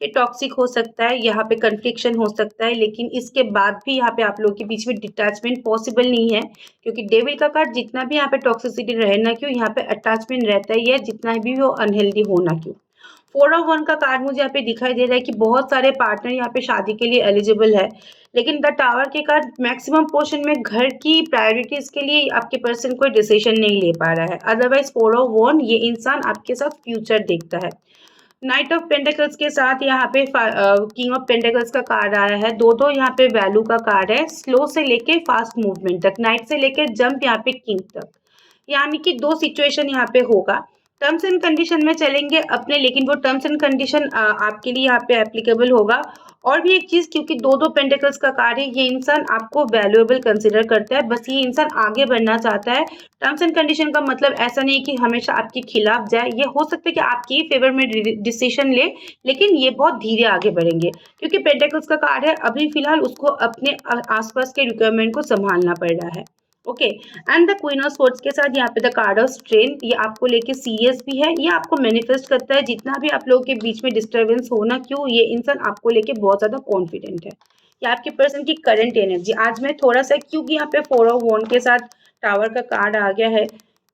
[SPEAKER 1] ये टॉक्सिक हो सकता है, यहाँ पे कन्फ्लिक्शन हो सकता है, लेकिन इसके बाद भी यहाँ पे आप लोगों के बीच में डिटैचमेंट पॉसिबल नहीं है, क्योंकि डेविल का कार्ड जितना भी यहाँ पे टॉक्सिसिटी रहे ना क्यों, यहाँ पे अटैचमेंट रहता ही है, जितना भी वो अनहेल्दी हो ना क्यों। 4 ऑफ 1 का कार्ड मुझे यहाँ पे दिखाई दे रहा है कि बहुत सारे पार्टनर यहाँ पे शादी के लिए एलिजिबल है, लेकिन द टावर के कार्ड मैक्सिमम पोर्शन में घर की प्रायोरिटीज के लिए आपके पर्सन कोई डिसीजन नहीं ले पा रहा है। अदरवाइज 4 ऑफ 1 ये इंसान आपके साथ फ्यूचर देखता है। नाइट ऑफ पेंटिकल्स के साथ यहाँ पे किंग ऑफ पेंटिकल्स का कार्ड आया है। दो यहाँ पे वैल्यू का कार्ड है, स्लो से लेके फास्ट मूवमेंट तक, नाइट से लेके जंप यहाँ पे किंग तक, यानी कि 2 सिचुएशन यहाँ पे होगा। टर्म्स एंड कंडीशन में चलेंगे अपने, लेकिन वो टर्म्स एंड कंडीशन आपके लिए यहाँ पे एप्लीकेबल होगा। और भी एक चीज, क्योंकि 2 पेंटिकल्स का कार्ड है, ये इंसान आपको वैल्यूएबल कंसिडर करता है, बस ये इंसान आगे बढ़ना चाहता है। टर्म्स एंड कंडीशन का मतलब ऐसा नहीं कि हमेशा आपके खिलाफ जाए, ये हो सकता है कि आपके ही फेवर में डिसीजन ले, लेकिन ये बहुत धीरे आगे बढ़ेंगे, क्योंकि पेंटिकल्स का कार्ड है, अभी फिलहाल उसको अपने आसपास के रिक्वायरमेंट को संभालना पड़ रहा है। Okay, and the queen of swords के साथ यहाँ पे द कार्ड ऑफ स्ट्रेंथ, ये आपको लेके सीरियस भी है, ये आपको मैनिफेस्ट करता है जितना भी आप लोगों के बीच में डिस्टर्बेंस हो ना क्यों, ये इंसान आपको लेके बहुत ज्यादा कॉन्फिडेंट है। ये आपके पर्सन की करंट एनर्जी। आज मैं थोड़ा सा, क्योंकि यहाँ पे 4 ऑफ 1 के साथ टावर का कार्ड आ गया है,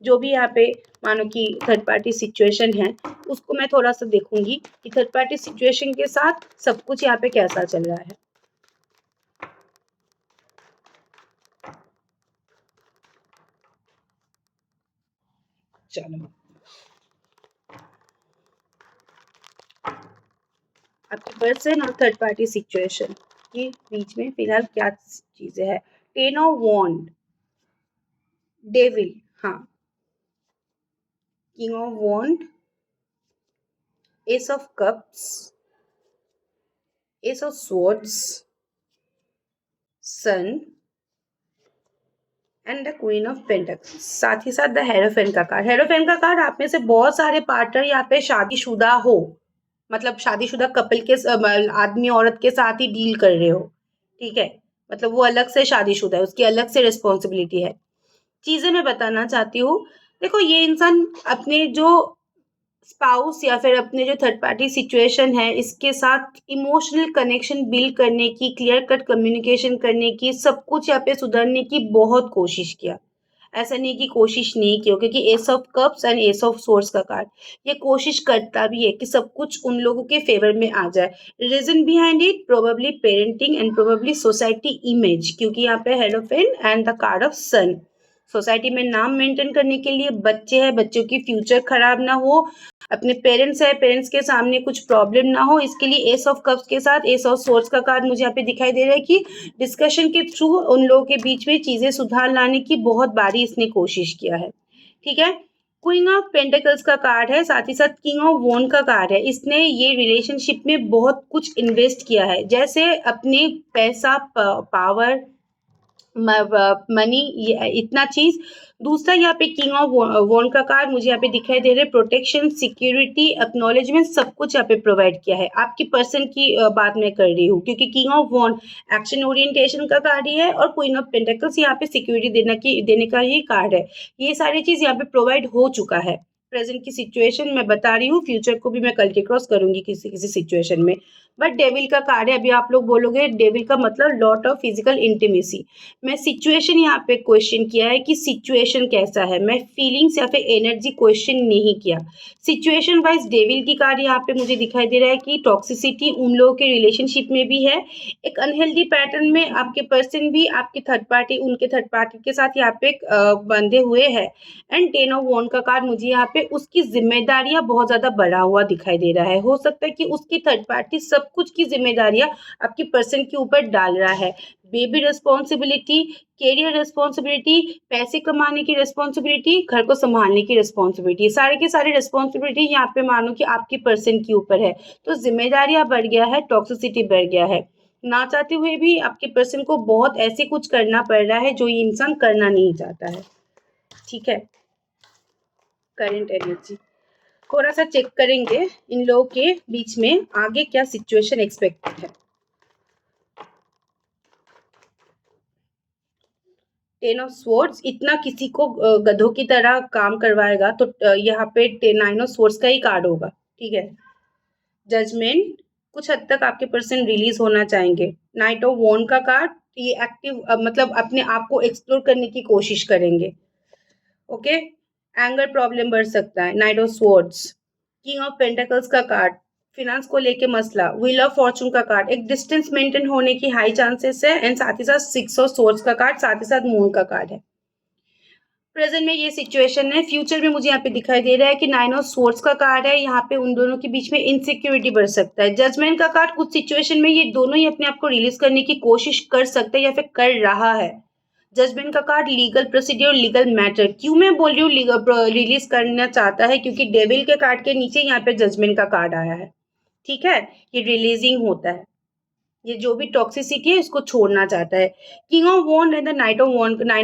[SPEAKER 1] जो भी यहाँ पे मानो कि थर्ड पार्टी सिचुएशन है, उसको मैं थोड़ा सा देखूंगी कि थर्ड पार्टी सिचुएशन के साथ सब कुछ यहाँ पे कैसा चल रहा है। चलो, आपके पर्सन और थर्ड पार्टी सिचुएशन के बीच में फिलहाल क्या चीजें है। 10 ऑफ 1, डेविल, हाँ, king of wand, ace of cups, ace of swords, sun and the queen of pentacles. साथ ही साथ द हेरोफेन का कार्ड। हेरोफेन का कार्ड, आप में से बहुत सारे पार्टनर यहाँ पे शादीशुदा हो, मतलब शादीशुदा कपल के आदमी औरत के साथ ही डील कर रहे हो, ठीक है, मतलब वो अलग से शादीशुदा है, उसकी अलग से रिस्पॉन्सिबिलिटी है। चीजें मैं बताना चाहती हूँ, देखो ये इंसान अपने जो स्पाउस या फिर अपने जो थर्ड पार्टी सिचुएशन है, इसके साथ इमोशनल कनेक्शन बिल्ड करने की, क्लियर कट कम्युनिकेशन करने की, सब कुछ यहाँ पे सुधारने की बहुत कोशिश किया। ऐसा नहीं कि कोशिश नहीं की हो, क्योंकि S of cups and S of source का कार्ड ये कोशिश करता भी है कि सब कुछ उन लोगों के फेवर में आ जाए। Reason behind it probably parenting and probably society image, क्योंकि यहाँ पे hierophant and the card of sun, society में नाम मेंटेन करने के लिए, बच्चे हैं, बच्चों की फ्यूचर खराब ना हो, अपने पेरेंट्स है, पेरेंट्स के सामने कुछ प्रॉब्लम ना हो, इसके लिए एस ऑफ कप्स के साथ एस ऑफ सोर्स का कार्ड मुझे यहाँ पे दिखाई दे रहा है कि डिस्कशन के थ्रू उन लोगों के बीच में चीजें सुधार लाने की बहुत बारी इसने कोशिश किया है, ठीक है। क्वीन ऑफ पेंटिकल्स का कार्ड है, साथ ही साथ किंग ऑफ वॉन्ड का कार्ड है। इसने ये रिलेशनशिप में बहुत कुछ इन्वेस्ट किया है, जैसे अपने पैसा, पावर, मनी, इतना चीज। दूसरा यहाँ पे किंग ऑफ वॉन्ड का कार्ड मुझे यहाँ पे दिखाई दे रहा है, प्रोटेक्शन, सिक्योरिटी, एक्नॉलेजमेंट, सब कुछ यहाँ पे प्रोवाइड किया है। आपकी पर्सन की बात मैं कर रही हूँ, क्योंकि king of wand action orientation का कार्ड ही है, और क्वीन ऑफ पेंटिकल्स यहाँ पे सिक्योरिटी देने का ही कार्ड है। ये सारी चीज यहाँ पे प्रोवाइड हो चुका है। प्रेजेंट की सिचुएशन मैं बता रही हूँ, फ्यूचर को भी मैं कल के क्रॉस करूंगी किसी किसी सिचुएशन में। बट डेविल का कार्ड है। अभी आप लोग बोलोगे डेविल का मतलब लॉट ऑफ फिजिकल इंटीमेसी। मैं सिचुएशन यहाँ पे क्वेश्चन किया है कि सिचुएशन कैसा है, मैं फीलिंग्स या फिर एनर्जी क्वेश्चन नहीं किया। सिचुएशन वाइज डेविल की कार्ड यहाँ पे मुझे दिखाई दे रहा है कि टॉक्सिसिटी उन लोगों के रिलेशनशिप में भी है, एक अनहेल्दी पैटर्न में आपके पर्सन भी आपके थर्ड पार्टी, उनके थर्ड पार्टी के साथ यहाँ पे बंधे हुए हैं। एंड 10 ऑफ 1 का कार्ड मुझे यहाँ पे उसकी जिम्मेदारियां बहुत ज्यादा बढ़ा हुआ दिखाई दे रहा है। हो सकता है कि उसकी थर्ड पार्टी सब कुछ की जिम्मेदारियां आपके पर्सन के ऊपर डाल रहा है। बेबी रिस्पॉन्सिबिलिटी, कैरियर रिस्पॉन्सिबिलिटी, पैसे कमाने की रिस्पॉन्सिबिलिटी, घर को संभालने की रिस्पॉन्सिबिलिटी, सारे के सारे रिस्पॉन्सिबिलिटी यहाँ पे मानो कि आपके पर्सन के ऊपर है। तो जिम्मेदारियां बढ़ गया है, टॉक्सिसिटी बढ़ गया है। ना चाहते हुए भी आपके पर्सन को बहुत ऐसे कुछ करना पड़ रहा है जो ये इंसान करना नहीं चाहता है, ठीक है। करंट एनर्जी थोड़ा सा चेक करेंगे, इन लोगों के बीच में आगे क्या सिचुएशन एक्सपेक्टेड है। 10 ऑफ स्वॉर्ड्स इतना किसी को गधों की तरह काम करवाएगा तो यहाँ पे 9 ऑफ स्वॉर्ड्स का ही कार्ड होगा, ठीक है। जजमेंट, कुछ हद तक आपके पर्सन रिलीज होना चाहेंगे। नाइट ऑफ वॉन्ड का कार्ड, ये एक्टिव मतलब अपने आप को एक्सप्लोर करने की कोशिश करेंगे, ओके। एंगर प्रॉब्लम बढ़ सकता है। Night of swords, king of pentacles का कार्ड, फिनेंस को लेके मसला। व्हील ऑफ फॉर्चून का कार्ड, एक डिस्टेंस मेंटेन होने की हाई चांसेस है, एंड साथ ही साथ 6 ऑफ स्वॉर्ड्स का कार्ड, साथ ही साथ मून का कार्ड है। प्रेजेंट में ये सिचुएशन है। फ्यूचर में मुझे यहाँ पे दिखाई दे रहा है कि 9 ऑफ स्वॉर्ड्स का कार्ड है, यहाँ पे उन दोनों के बीच में इनसिक्योरिटी बढ़ सकता है। जजमेंट का कार्ड, कुछ सिचुएशन में ये दोनों ही अपने आप को रिलीज करने की कोशिश कर सकते हैं या फिर कर रहा है। जजमेंट का card legal procedure, legal matter. क्यों मैं बोल रही हूँ रिलीज करना चाहता है, क्योंकि डेविल के कार्ड के नीचे यहाँ पे जजमेंट का कार्ड आया है, ठीक है। ये रिलीजिंग होता है, ये जो भी टॉक्सिसिटी है इसको छोड़ना चाहता है। King of wand and the nine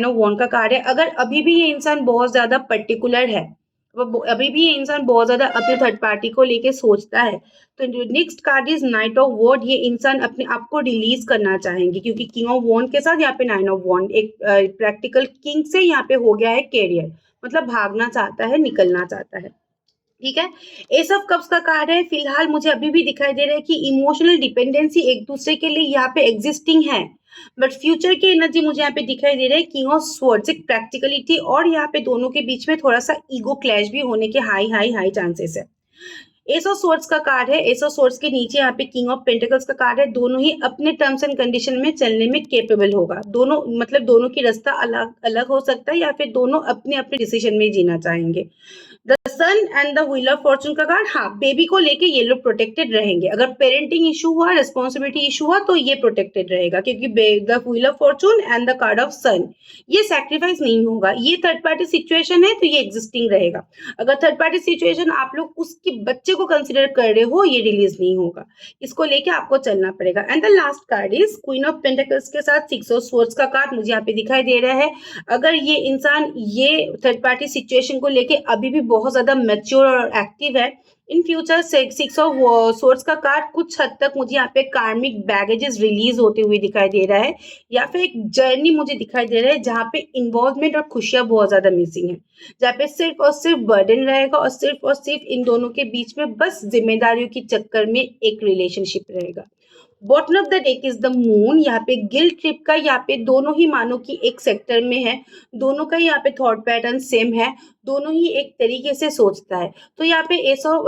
[SPEAKER 1] of wand का कार्ड है। अगर अभी भी ये इंसान बहुत ज्यादा पर्टिकुलर है, अभी भी ये इंसान बहुत ज्यादा अपने थर्ड पार्टी को लेके सोचता है, तो next card is knight of wand. ये इंसान अपने आप को रिलीज करना चाहेंगे, क्योंकि किंग ऑफ वॉन्ड के साथ यहाँ पे 9 ऑफ वॉन्ड, एक प्रैक्टिकल किंग से यहाँ पे हो गया है कैरियर, मतलब भागना चाहता है, निकलना चाहता है, ठीक है। एस ऑफ कप्स का कार्ड है। फिलहाल मुझे अभी भी दिखाई दे रहा है कि इमोशनल डिपेंडेंसी एक दूसरे के लिए यहाँ पे एग्जिस्टिंग है, बट फ्यूचर की एनर्जी मुझे यहाँ पे दिखाई दे रहा है किंग ऑफ स्वॉर्ड्स, एक प्रैक्टिकलिटी, और यहाँ पे दोनों के बीच में थोड़ा सा ईगो क्लैश भी होने के हाई हाई हाई चांसेस है। एस ऑफ स्वॉर्ड्स का कार्ड है। एस ऑफ स्वॉर्ड्स के नीचे यहाँ पे किंग ऑफ पेंटिकल्स का कार्ड है। दोनों ही अपने टर्म्स एंड कंडीशन में चलने में केपेबल होगा। दोनों मतलब दोनों की रास्ता अलग अलग हो सकता है, या फिर दोनों अपने अपने डिसीजन में जीना चाहेंगे। The sun and the wheel of fortune का कार्ड, हाँ, बेबी को लेके ये लोग प्रोटेक्टेड रहेंगे। अगर पेरेंटिंग इशू हुआ, रिस्पॉन्सिबिलिटी इशू हुआ, तो ये प्रोटेक्टेड रहेगा, क्योंकि the wheel of fortune and the card of sun, ये सैक्रिफाइस नहीं होगा। ये थर्ड पार्टी सिचुएशन है तो ये एग्जिस्टिंग रहेगा। अगर थर्ड पार्टी सिचुएशन आप लोग उसके बच्चे को कंसिडर कर रहे हो, ये रिलीज नहीं होगा, इसको लेके आपको चलना पड़ेगा। And the last card is queen of pentacles के साथ 6 ऑफ स्वॉर्ड्स का कार्ड मुझे यहाँ पे दिखाई दे रहा है। अगर ये इंसान ये थर्ड पार्टी सिचुएशन को लेके अभी भी बहुत ज्यादा मैच्योर और एक्टिव है, इन फ्यूचर 6 ऑफ स्वॉर्ड्स का कार्ड कुछ हद तक मुझे यहाँ पे कार्मिक बैगेजेस रिलीज होते हुए दिखाई दे रहा है, या फिर एक जर्नी मुझे दिखाई दे रहा है जहाँ पे इन्वॉल्वमेंट और खुशियां बहुत ज्यादा मिसिंग है, जहाँ पे सिर्फ और सिर्फ बर्डन रहेगा, और सिर्फ इन दोनों के बीच में बस जिम्मेदारियों के चक्कर में एक रिलेशनशिप रहेगा। Bottom of the deck is the moon. यहाँ पे गिल्ट ट्रिप का, यहाँ पे दोनों ही मानो कि एक सेक्टर में है, दोनों का यहाँ पे थॉट पैटर्न सेम है, दोनों ही एक तरीके से सोचता है। तो यहाँ पे एस ऑफ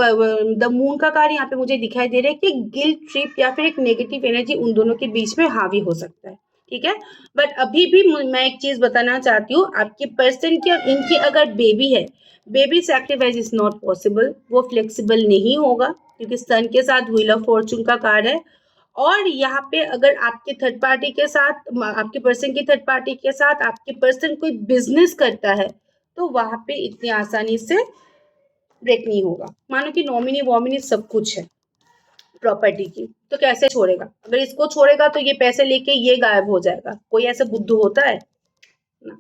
[SPEAKER 1] द मून का कार्ड यहाँ पे मुझे दिखाई दे रहा है कि गिल्ट ट्रिप या फिर एक नेगेटिव एनर्जी उन दोनों के बीच में हावी हो सकता है, ठीक है। बट अभी भी मैं एक चीज बताना चाहती हूँ, आपके पर्सन की और इनकी अगर बेबी है, baby sacrifice is not possible, वो फ्लेक्सिबल नहीं होगा, क्योंकि सन के साथ व्हील ऑफ फॉर्चून का कार्ड है। और यहाँ पे अगर आपके थर्ड पार्टी के साथ, आपके पर्सन की थर्ड पार्टी के साथ आपके पर्सन कोई बिजनेस करता है, तो वहां पे इतनी आसानी से ब्रेक नहीं होगा। मानो कि नॉमिनी वॉमिनी सब कुछ है प्रॉपर्टी की, तो कैसे छोड़ेगा? अगर इसको छोड़ेगा तो ये पैसे लेके ये गायब हो जाएगा। कोई ऐसा बुद्धू होता है ना।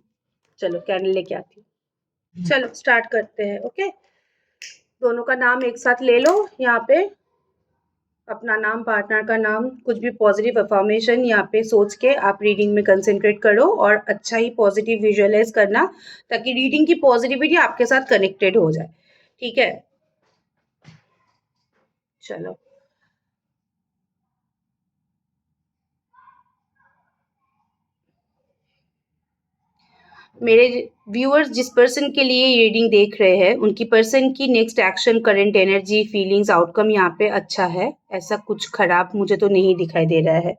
[SPEAKER 1] चलो कैंडल लेके आती हूँ। चलो स्टार्ट करते हैं, ओके। दोनों का नाम एक साथ ले लो, यहाँ पे अपना नाम, पार्टनर का नाम, कुछ भी पॉजिटिव अफर्मेशन यहाँ पे सोच के आप रीडिंग में कंसंट्रेट करो, और अच्छा ही पॉजिटिव विजुअलाइज करना, ताकि रीडिंग की पॉजिटिविटी आपके साथ कनेक्टेड हो जाए, ठीक है। चलो मेरे व्यूअर्स, जिस पर्सन के लिए ये रीडिंग देख रहे हैं, उनकी पर्सन की next action, current energy, feelings, outcome यहाँ पे अच्छा है। ऐसा कुछ खराब मुझे तो नहीं दिखाई दे रहा है।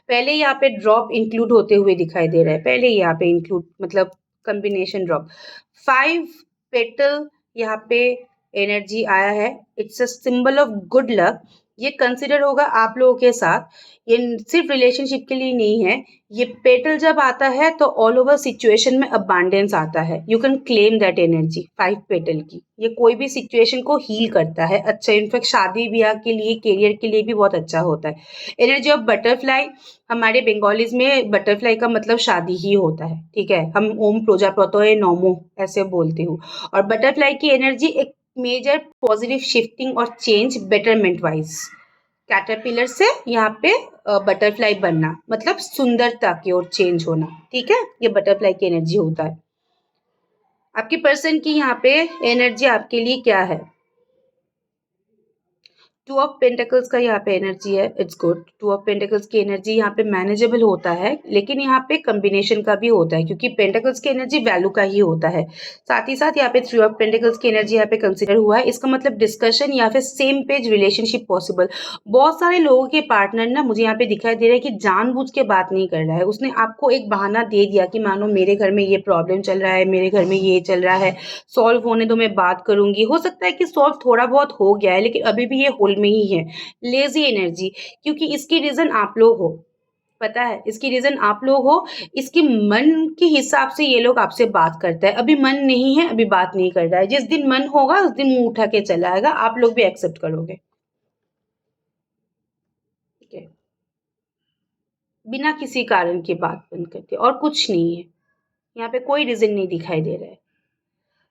[SPEAKER 1] पहले यहाँ पे ड्रॉप इंक्लूड होते हुए दिखाई दे रहा है, पहले यहाँ पे इंक्लूड मतलब कॉम्बिनेशन ड्रॉप। 5 पेटल यहाँ पे एनर्जी आया है। It's a symbol of good luck. ये कंसिडर होगा आप लोगों के साथ, ये सिर्फ रिलेशनशिप के लिए नहीं है। ये पेटल जब आता है तो ऑल ओवर सिचुएशन में अबांडेंस आता है। You can claim that energy 5 petal की। ये कोई भी सिचुएशन को हील करता है, अच्छा, इनफैक्ट शादी ब्याह के लिए, करियर के लिए भी बहुत अच्छा होता है। एनर्जी ऑफ बटरफ्लाई, हमारे बंगालीज में बटरफ्लाई का मतलब शादी ही होता है, ठीक है। हम ओम प्रजापतये नमो ऐसे बोलते हो। और बटरफ्लाई की एनर्जी एक मेजर पॉजिटिव शिफ्टिंग और चेंज, बेटरमेंट वाइज, कैटरपिलर से यहाँ पे बटरफ्लाई बनना, मतलब सुंदरता की ओर चेंज होना। ठीक है, ये बटरफ्लाई की एनर्जी होता है। आपकी पर्सन की यहाँ पे एनर्जी आपके लिए क्या है? टू ऑफ पेंटिकल्स का यहाँ पे एनर्जी है, it's good. Two of pentacles की एनर्जी यहाँ पे मैनेजेबल होता है, लेकिन यहाँ पे कॉम्बिनेशन का भी होता है, क्योंकि पेंटिकल्स की एनर्जी वैल्यू का ही होता है। साथ ही साथ यहाँ पे थ्री ऑफ पेंटिकल्स की एनर्जी यहाँ पे कंसिडर हुआ है। इसका मतलब डिस्कशन या फिर सेम पेज रिलेशनशिप पॉसिबल। बहुत सारे लोगों के पार्टनर ना मुझे यहाँ पे दिखाई दे रहा है कि जानबूझ के बात नहीं कर रहा है, उसने आपको एक बहाना दे दिया कि मानो मेरे घर में ये प्रॉब्लम चल रहा है, मेरे घर में ये चल रहा है, सॉल्व होने दो, मैं बात करूंगी। हो सकता है कि सॉल्व थोड़ा बहुत हो गया है, लेकिन अभी भी ये होल में ही है। लेजी एनर्जी, क्योंकि इसकी रीजन आप लोग हो। पता है, इसकी रीजन आप लोग हो। इसके मन के हिसाब से ये लोग आपसे बात करता है। अभी मन नहीं है, अभी बात नहीं कर रहा है। जिस दिन मन होगा उस दिन मुंह उठा के चला आएगा, आप लोग भी एक्सेप्ट करोगे। ठीक है, बिना किसी कारण की बात बंद करके, और कुछ नहीं है। यहाँ पे कोई रीजन नहीं दिखाई दे रहा है।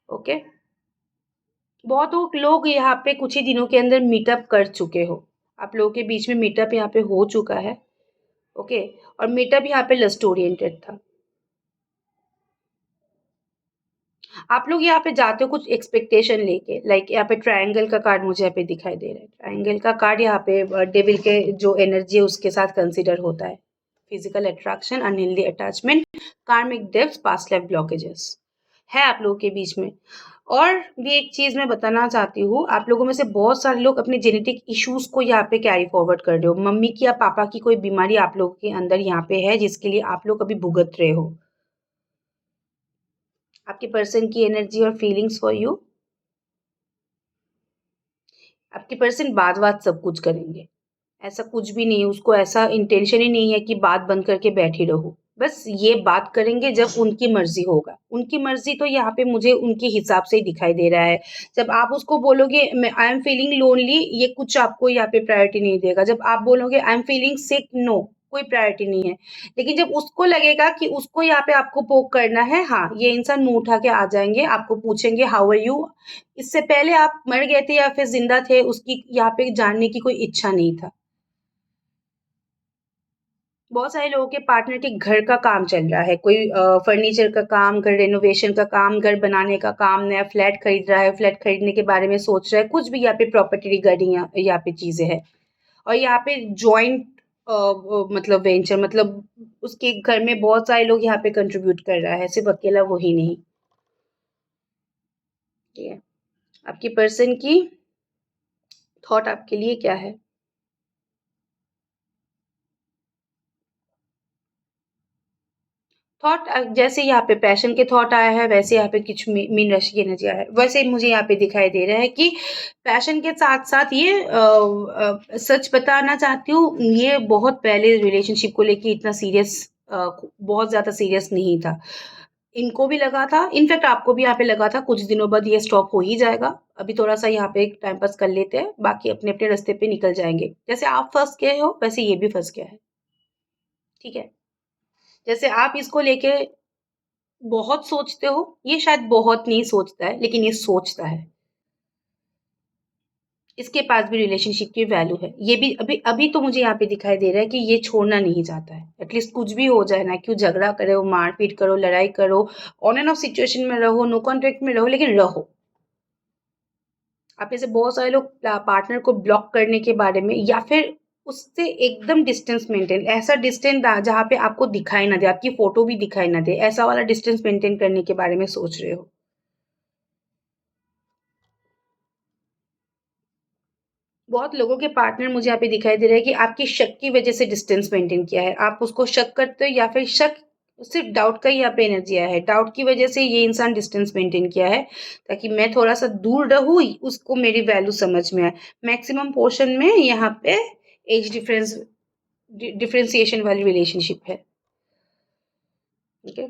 [SPEAKER 1] ओके, बहुत लोग यहाँ पे कुछ ही दिनों के अंदर मीटअप कर चुके हो। आप लोगों के बीच में मीटअप यहाँ पे हो चुका है। ओके, और मीटअप यहाँ पे लस्ट ओरिएंटेड था। आप लोग यहाँ पे जाते हो कुछ एक्सपेक्टेशन लेके, लाइक यहाँ पे ट्रायंगल का कार्ड मुझे यहाँ पे दिखाई दे रहा है। ट्रायंगल का कार्ड यहाँ पे डेविल के जो एनर्जी है उसके साथ कंसिडर होता है। फिजिकल अट्रैक्शन, अनहेल्दी अटैचमेंट, कार्मिक डेप्थ, पास्ट लाइफ ब्लॉकेजेस है आप लोगों के बीच में। और भी एक चीज मैं बताना चाहती हूँ, आप लोगों में से बहुत सारे लोग अपने जेनेटिक इश्यूज को यहाँ पे कैरी फॉरवर्ड कर रहे हो। मम्मी की या पापा की कोई बीमारी आप लोगों के अंदर यहाँ पे है, जिसके लिए आप लोग अभी भुगत रहे हो। आपके पर्सन की एनर्जी और फीलिंग्स फॉर यू, आपके पर्सन बात बात सब कुछ करेंगे। ऐसा कुछ भी नहीं है, उसको ऐसा इंटेंशन ही नहीं है कि बात बंद करके बैठी रहो। बस ये बात करेंगे जब उनकी मर्जी होगा। उनकी मर्जी तो यहाँ पे मुझे उनके हिसाब से ही दिखाई दे रहा है। जब आप उसको बोलोगे मैं आई एम फीलिंग लोनली, ये कुछ आपको यहाँ पे प्रायोरिटी नहीं देगा। जब आप बोलोगे I am feeling sick, no, कोई प्रायोरिटी नहीं है। लेकिन जब उसको लगेगा कि उसको यहाँ पे आपको पोक करना है, हाँ, ये इंसान मुंह उठा के आ जाएंगे, आपको पूछेंगे हाउ आर यू। इससे पहले आप मर गए थे या फिर जिंदा थे, उसकी यहाँ पे जानने की कोई इच्छा नहीं था। बहुत सारे लोगों के पार्टनर के घर का काम चल रहा है, कोई फर्नीचर का काम, घर रेनोवेशन का काम, घर बनाने का काम, नया फ्लैट खरीद रहा है, फ्लैट खरीदने के बारे में सोच रहा है, कुछ भी यहाँ पे प्रॉपर्टी रिगार्डिंग यहाँ पे चीजें है। और यहाँ पे जॉइंट मतलब वेंचर, मतलब उसके घर में बहुत सारे लोग यहाँ पे कंट्रीब्यूट कर रहा है, सिर्फ अकेला वो ही नहीं। ठीक है, आपकी पर्सन की थॉट आपके लिए क्या है? थॉट जैसे यहाँ पे पैशन के थॉट आया है, वैसे यहाँ पे कुछ मीन राशि की एनर्जी आया है। वैसे मुझे यहाँ पे दिखाई दे रहा है कि पैशन के साथ साथ ये सच बताना चाहती हूँ, ये बहुत पहले रिलेशनशिप को लेके इतना सीरियस, बहुत ज्यादा सीरियस नहीं था। इनको भी लगा था, इनफैक्ट आपको भी यहाँ पे लगा था कुछ दिनों बाद ये स्टॉप हो ही जाएगा, अभी थोड़ा सा यहाँ पे टाइम पास कर लेते हैं, बाकी अपने अपने रास्ते पे निकल जाएंगे। जैसे आप फंस गए हो वैसे ये भी फंस गया है। ठीक है, जैसे आप इसको लेके बहुत सोचते हो, ये शायद बहुत नहीं सोचता है, लेकिन ये सोचता है। इसके पास भी रिलेशनशिप की वैल्यू है। ये भी अभी अभी तो मुझे यहाँ पे दिखाई दे रहा है कि ये छोड़ना नहीं चाहता है। एटलीस्ट कुछ भी हो जाए ना, क्यों झगड़ा करो, मारपीट करो, लड़ाई करो, ऑन एंड ऑफ सिचुएशन में रहो, नो कॉन्टेक्ट में रहो, लेकिन रहो। आप में से बहुत सारे लोग पार्टनर को ब्लॉक करने के बारे में, या फिर उससे एकदम डिस्टेंस मेंटेन, ऐसा डिस्टेंस जहाँ पे आपको दिखाई ना दे, आपकी फोटो भी दिखाई ना दे, ऐसा वाला डिस्टेंस मेंटेन करने के बारे में सोच रहे हो। बहुत लोगों के पार्टनर मुझे यहाँ पे दिखाई दे रहा है कि आपकी शक की वजह से डिस्टेंस मेंटेन किया है। आप उसको शक करते हो, या फिर शक सिर्फ डाउट का ही यहाँ पे एनर्जी आया है, डाउट की वजह से ये इंसान डिस्टेंस मेंटेन किया है, ताकि मैं थोड़ा सा दूर रहूँ, उसको मेरी वैल्यू समझ में आए। मैक्सिमम पोर्शन में यहाँ पे एज डिफरेंशिएशन वाली रिलेशनशिप है। ठीक है,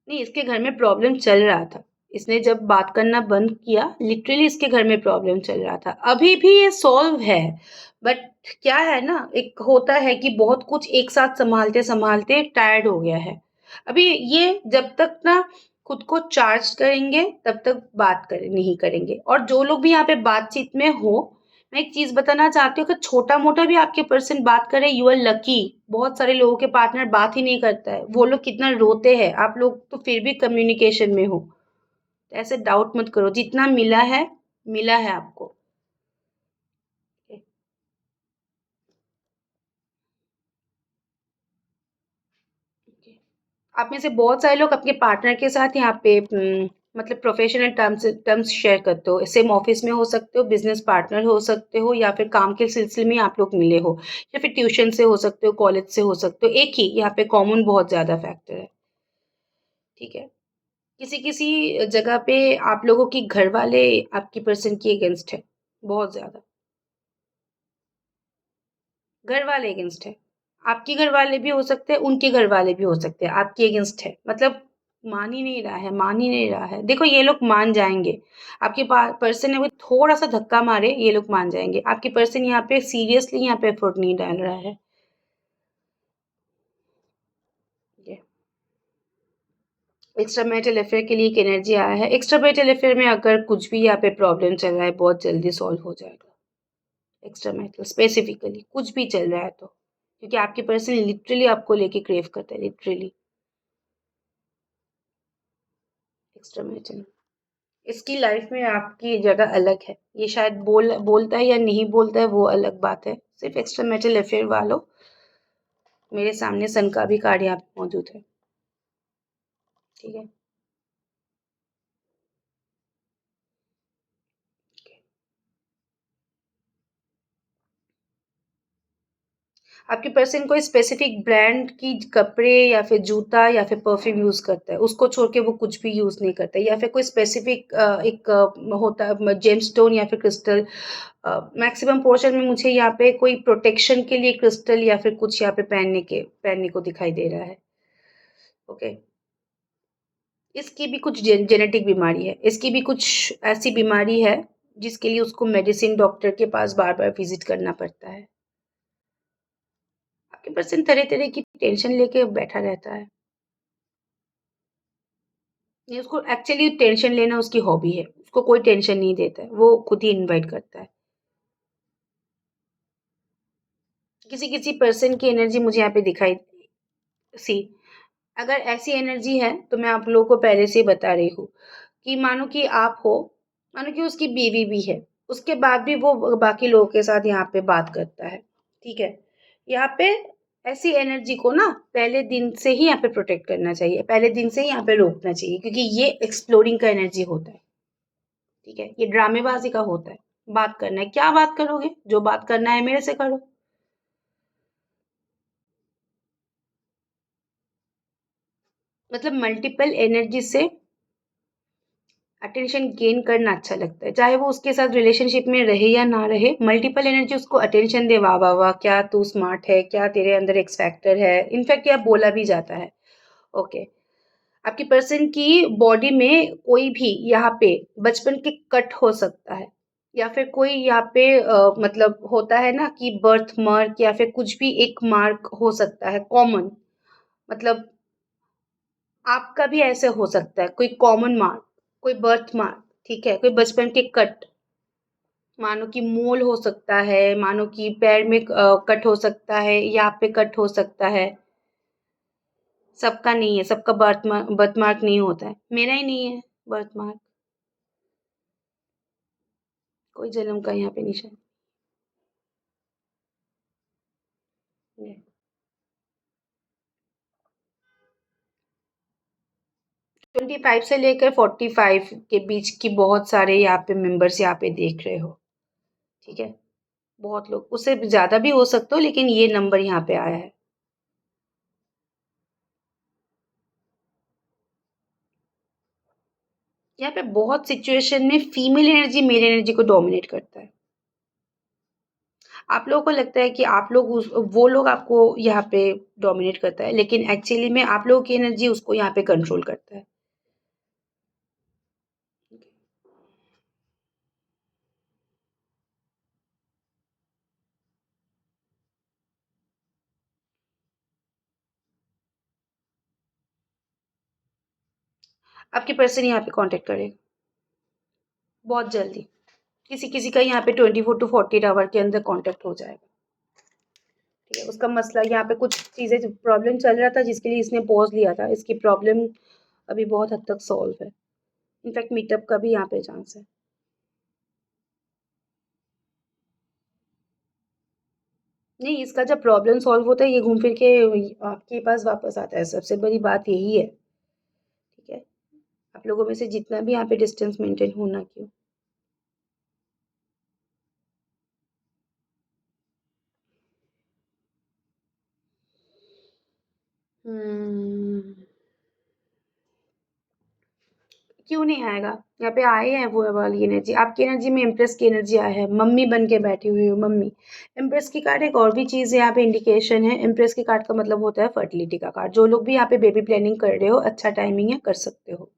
[SPEAKER 1] नहीं, इसके घर में प्रॉब्लम चल रहा था। इसने जब बात करना बंद किया, लिटरली इसके घर में प्रॉब्लम चल रहा था। अभी भी ये सॉल्व है, बट क्या है ना, एक होता है कि बहुत कुछ एक साथ संभालते संभालते टायर्ड हो गया है। अभी ये जब तक ना खुद को चार्ज करेंगे तब तक नहीं करेंगे। और जो लोग भी यहाँ पे बातचीत में हो, मैं एक चीज बताना चाहती हूँ कि छोटा मोटा भी आपके पर्सन बात करे, यू आर लकी। बहुत सारे लोगों के पार्टनर बात ही नहीं करता है, वो लोग कितना रोते हैं, आप लोग तो फिर भी कम्युनिकेशन में हो। तो ऐसे डाउट मत करो, जितना मिला है आपको। आप में से बहुत सारे लोग अपने पार्टनर के साथ यहाँ पे मतलब प्रोफेशनल टर्म्स शेयर करते हो। सेम ऑफिस में हो सकते हो, बिजनेस पार्टनर हो सकते हो, या फिर काम के सिलसिले में आप लोग मिले हो, या फिर ट्यूशन से हो सकते हो, कॉलेज से हो सकते हो। एक ही यहाँ पे कॉमन बहुत ज्यादा फैक्टर है। ठीक है। किसी किसी जगह पे आप लोगों की घर वाले आपकी पर्सन की अगेंस्ट है, बहुत ज्यादा। घर वाले अगेंस्ट है। आपके घर वाले भी हो सकते हैं, उनके घर वाले भी हो सकते हैं, आपके अगेंस्ट है। मतलब मान ही नहीं रहा है। देखो ये लोग मान जाएंगे। आपके पर्सन है वो थोड़ा सा धक्का मारे, ये लोग मान जाएंगे। आपके पर्सन यहाँ पे सीरियसली यहाँ पे एफर्ट नहीं डाल रहा है। एक्स्ट्रा मैरिटल अफेयर के लिए एक एनर्जी आया है। एक्स्ट्रा मैरिटल अफेयर में अगर कुछ भी यहाँ पे प्रॉब्लम चल रहा है, बहुत जल्दी सॉल्व हो जाएगा। एक्स्ट्रा मैरिटल स्पेसिफिकली कुछ भी चल रहा है तो, क्योंकि आपके पर्सन लिटरली आपको लेके क्रेव करता है, लिटरली। एक्स्ट्रा मैरिटल, इसकी लाइफ में आपकी जगह अलग है। ये शायद बोलता है या नहीं बोलता है, वो अलग बात है। सिर्फ एक्स्ट्रा मैरिटल अफेयर वालों, मेरे सामने सन का भी कार्ड यहाँ पे मौजूद है। ठीक है। आपके पर्सन कोई स्पेसिफिक ब्रांड की कपड़े या फिर जूता या फिर परफ्यूम यूज करता है, उसको छोड़ के वो कुछ भी यूज नहीं करता है। या फिर कोई स्पेसिफिक एक होता है जेम स्टोन या फिर क्रिस्टल। मैक्सिमम पोर्शन में मुझे यहाँ पे कोई प्रोटेक्शन के लिए क्रिस्टल या फिर कुछ यहाँ पे पहनने को दिखाई दे रहा है। ओके। इसकी भी कुछ जेनेटिक बीमारी है, इसकी भी कुछ ऐसी बीमारी है जिसके लिए उसको मेडिसिन डॉक्टर के पास बार बार विजिट करना पड़ता है। आपके पर्सन तरह तरह की टेंशन लेके बैठा रहता है। नहीं, उसको एक्चुअली टेंशन लेना उसकी हॉबी है, उसको कोई टेंशन नहीं देता है, वो खुद ही इनवाइट करता है। किसी किसी पर्सन की एनर्जी मुझे यहाँ पे दिखाई सी। अगर ऐसी एनर्जी है तो मैं आप लोगों को पहले से ही बता रही हूँ कि मानो कि आप हो, मानो कि उसकी बीवी भी है, उसके बाद भी वो बाकी लोगों के साथ यहाँ पे बात करता है। ठीक है। यहाँ पे ऐसी एनर्जी को ना पहले दिन से ही यहाँ पे प्रोटेक्ट करना चाहिए, पहले दिन से ही यहाँ पे रोकना चाहिए, क्योंकि ये एक्सप्लोरिंग का एनर्जी होता है। ठीक है। ये ड्रामेबाजी का होता है। बात करना है, क्या बात करोगे, जो बात करना है मेरे से करो। मतलब मल्टीपल एनर्जी से अटेंशन गेन करना अच्छा लगता है, चाहे वो उसके साथ रिलेशनशिप में रहे या ना रहे। मल्टीपल एनर्जी उसको अटेंशन दे, वाह वाह वाह, क्या तू स्मार्ट है, क्या तेरे अंदर एक्स फैक्टर है, इनफैक्ट क्या बोला भी जाता है। ओके। आपकी पर्सन की बॉडी में कोई भी यहाँ पे बचपन के कट हो सकता है, या फिर कोई यहाँ पे मतलब होता है ना कि बर्थ मार्क या फिर कुछ भी एक मार्क हो सकता है कॉमन। मतलब आपका भी ऐसे हो सकता है कोई कॉमन मार्क, कोई बर्थ मार्क। ठीक है। कोई बचपन के कट, मानो कि मोल हो सकता है, मानो कि पैर में कट हो सकता है, यहाँ पे कट हो सकता है। सबका नहीं है, सबका बर्थ मार्क नहीं होता है, मेरा ही नहीं है बर्थ मार्क। कोई जन्म का यहाँ पे निशान 25 से लेकर 45 के बीच की बहुत सारे यहाँ पे मेंबर्स यहाँ पे देख रहे हो। ठीक है। बहुत लोग, उससे ज्यादा भी हो सकते हो, लेकिन ये नंबर यहाँ पे आया है। यहाँ पे बहुत सिचुएशन में फीमेल एनर्जी मेल एनर्जी को डोमिनेट करता है। आप लोगों को लगता है कि आप लोग वो लोग आपको यहाँ पे डोमिनेट करता है, लेकिन एक्चुअली में आप लोगों की एनर्जी उसको यहाँ पे कंट्रोल करता है। आपके पर्सन यहाँ पे कांटेक्ट करेगा बहुत जल्दी। किसी किसी का यहाँ पे 24 to 48 आवर के अंदर कांटेक्ट हो जाएगा। ठीक है, उसका मसला यहाँ पे कुछ चीज़ें प्रॉब्लम चल रहा था जिसके लिए इसने पॉज लिया था, इसकी प्रॉब्लम अभी बहुत हद तक सॉल्व है। इनफैक्ट मीटअप का भी यहाँ पे चांस है। नहीं, इसका जब प्रॉब्लम सॉल्व होता है ये घूम फिर के आपके पास वापस आता है, सबसे बड़ी बात यही है। ठीक है, आप लोगों में से जितना भी यहाँ पे डिस्टेंस मेंटेन होना क्यों। क्यों नहीं आएगा, यहाँ पे आए हैं वो वाली एनर्जी, आपकी एनर्जी में इम्प्रेस की एनर्जी आया है, मम्मी बन के बैठी हुई हो मम्मी। इम्प्रेस की कार्ड एक और भी चीज़ यहाँ पे इंडिकेशन है, इम्प्रेस की कार्ड का मतलब होता है फर्टिलिटी का कार्ड। जो लोग भी यहाँ पे बेबी प्लानिंग कर रहे हो, अच्छा टाइमिंग है, कर सकते हो।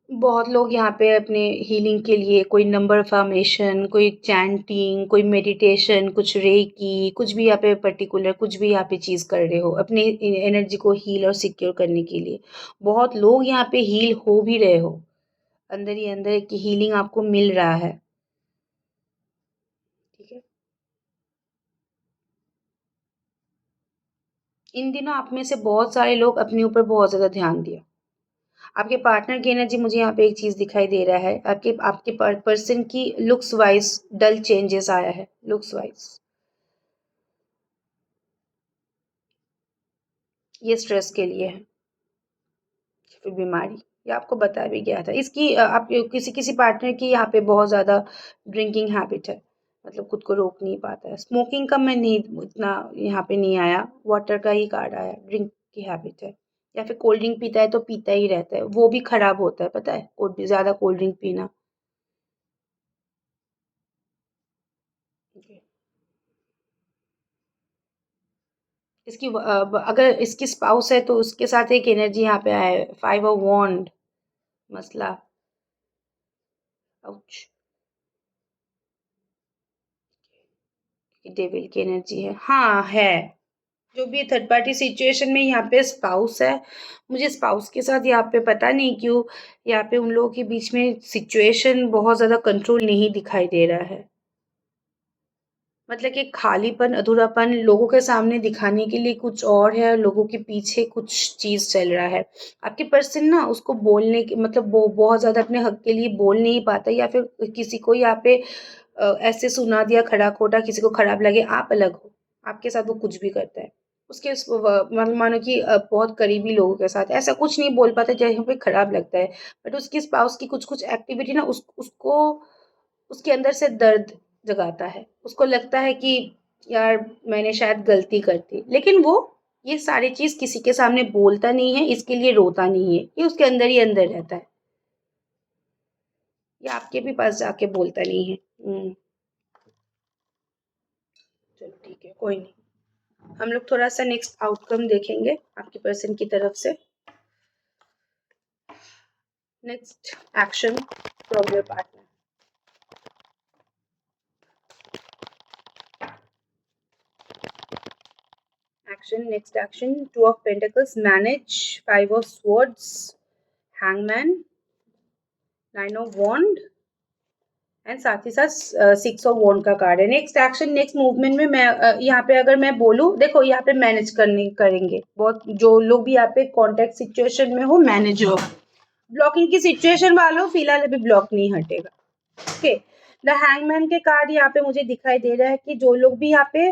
[SPEAKER 1] बहुत लोग यहाँ पे अपने हीलिंग के लिए कोई नंबर फॉर्मेशन, कोई चैंटिंग, कोई मेडिटेशन, कुछ रेकी, कुछ भी यहाँ पे पर्टिकुलर कुछ भी यहाँ पे चीज़ कर रहे हो अपनी एनर्जी को हील और सिक्योर करने के लिए। बहुत लोग यहाँ पे हील हो भी रहे हो, अंदर ही अंदर की हीलिंग आपको मिल रहा है। ठीक है, इन दिनों आप में से बहुत सारे लोग अपने ऊपर बहुत ज़्यादा ध्यान दिया। आपके पार्टनर की एनर्जी, मुझे यहाँ पे एक चीज़ दिखाई दे रहा है, आपके आपके पर्सन की लुक्स वाइज डल चेंजेस आया है, लुक्स वाइज। ये स्ट्रेस के लिए है, फिर बीमारी, ये आपको बताया भी गया था। इसकी आप किसी किसी पार्टनर की यहाँ पे बहुत ज़्यादा ड्रिंकिंग हैबिट है, मतलब खुद को रोक नहीं पाता है। स्मोकिंग का मैं नहीं इतना यहाँ पे नहीं आया, वाटर का ही कार्ड आया। ड्रिंक की हैबिट है, या फिर कोल्ड ड्रिंक पीता है तो पीता ही रहता है, वो भी खराब होता है पता है, ज़्यादा कोल्ड ड्रिंक पीना। इसकी अगर इसकी स्पाउस है तो उसके साथ एक एनर्जी यहाँ पे आया है, 5 ऑफ वॉन्ड, मसला। आउच, डेविल की एनर्जी है, हाँ है। जो भी थर्ड पार्टी सिचुएशन में यहाँ पे स्पाउस है, मुझे स्पाउस के साथ यहाँ पे पता नहीं क्यों यहाँ पे उन लोगों के बीच में सिचुएशन बहुत ज़्यादा कंट्रोल नहीं दिखाई दे रहा है। मतलब कि खालीपन, अधूरापन लोगों के सामने दिखाने के लिए कुछ और है, लोगों के पीछे कुछ चीज़ चल रहा है। आपके पर्सन ना उसको बोलने के मतलब वो बहुत ज़्यादा अपने हक के लिए बोल नहीं पाता, या फिर किसी को यहाँ पे ऐसे सुना दिया खड़ा खोटा, किसी को खराब लगे, आप अलग हो, आपके साथ वो कुछ भी करता है। उसके मानो कि बहुत करीबी लोगों के साथ ऐसा कुछ नहीं बोल पाता जहाँ पे खराब लगता है, बट उसकी स्पाउस की कुछ कुछ एक्टिविटी ना उसको उसके अंदर से दर्द जगाता है। उसको लगता है कि यार मैंने शायद गलती कर दी, लेकिन वो ये सारी चीज़ किसी के सामने बोलता नहीं है, इसके लिए रोता नहीं है, ये उसके अंदर ही अंदर रहता है, ये आपके भी पास जाके बोलता नहीं है। चलो ठीक है, कोई नहीं, हम लोग थोड़ा सा नेक्स्ट आउटकम देखेंगे आपके पर्सन की तरफ से। Next action from your partner. Action, next action, Two of Pentacles, manage, Five of Swords, Hangman, Nine of Wand and साथ ही साथ 6 ऑफ वॉन्ड का कार्ड है। नेक्स्ट एक्शन, नेक्स्ट मूवमेंट में मैं यहाँ पे अगर मैं बोलूँ, देखो यहाँ पे मैनेज करेंगे बहुत, जो लोग भी यहाँ पे कॉन्टेक्ट सिचुएशन में हो मैनेज होगा। ब्लॉकिंग की सिचुएशन वालों फिलहाल अभी ब्लॉक नहीं हटेगा। ओके, द हैंगमैन के कार्ड यहाँ पे मुझे दिखाई दे रहा है कि जो लोग भी यहाँ पे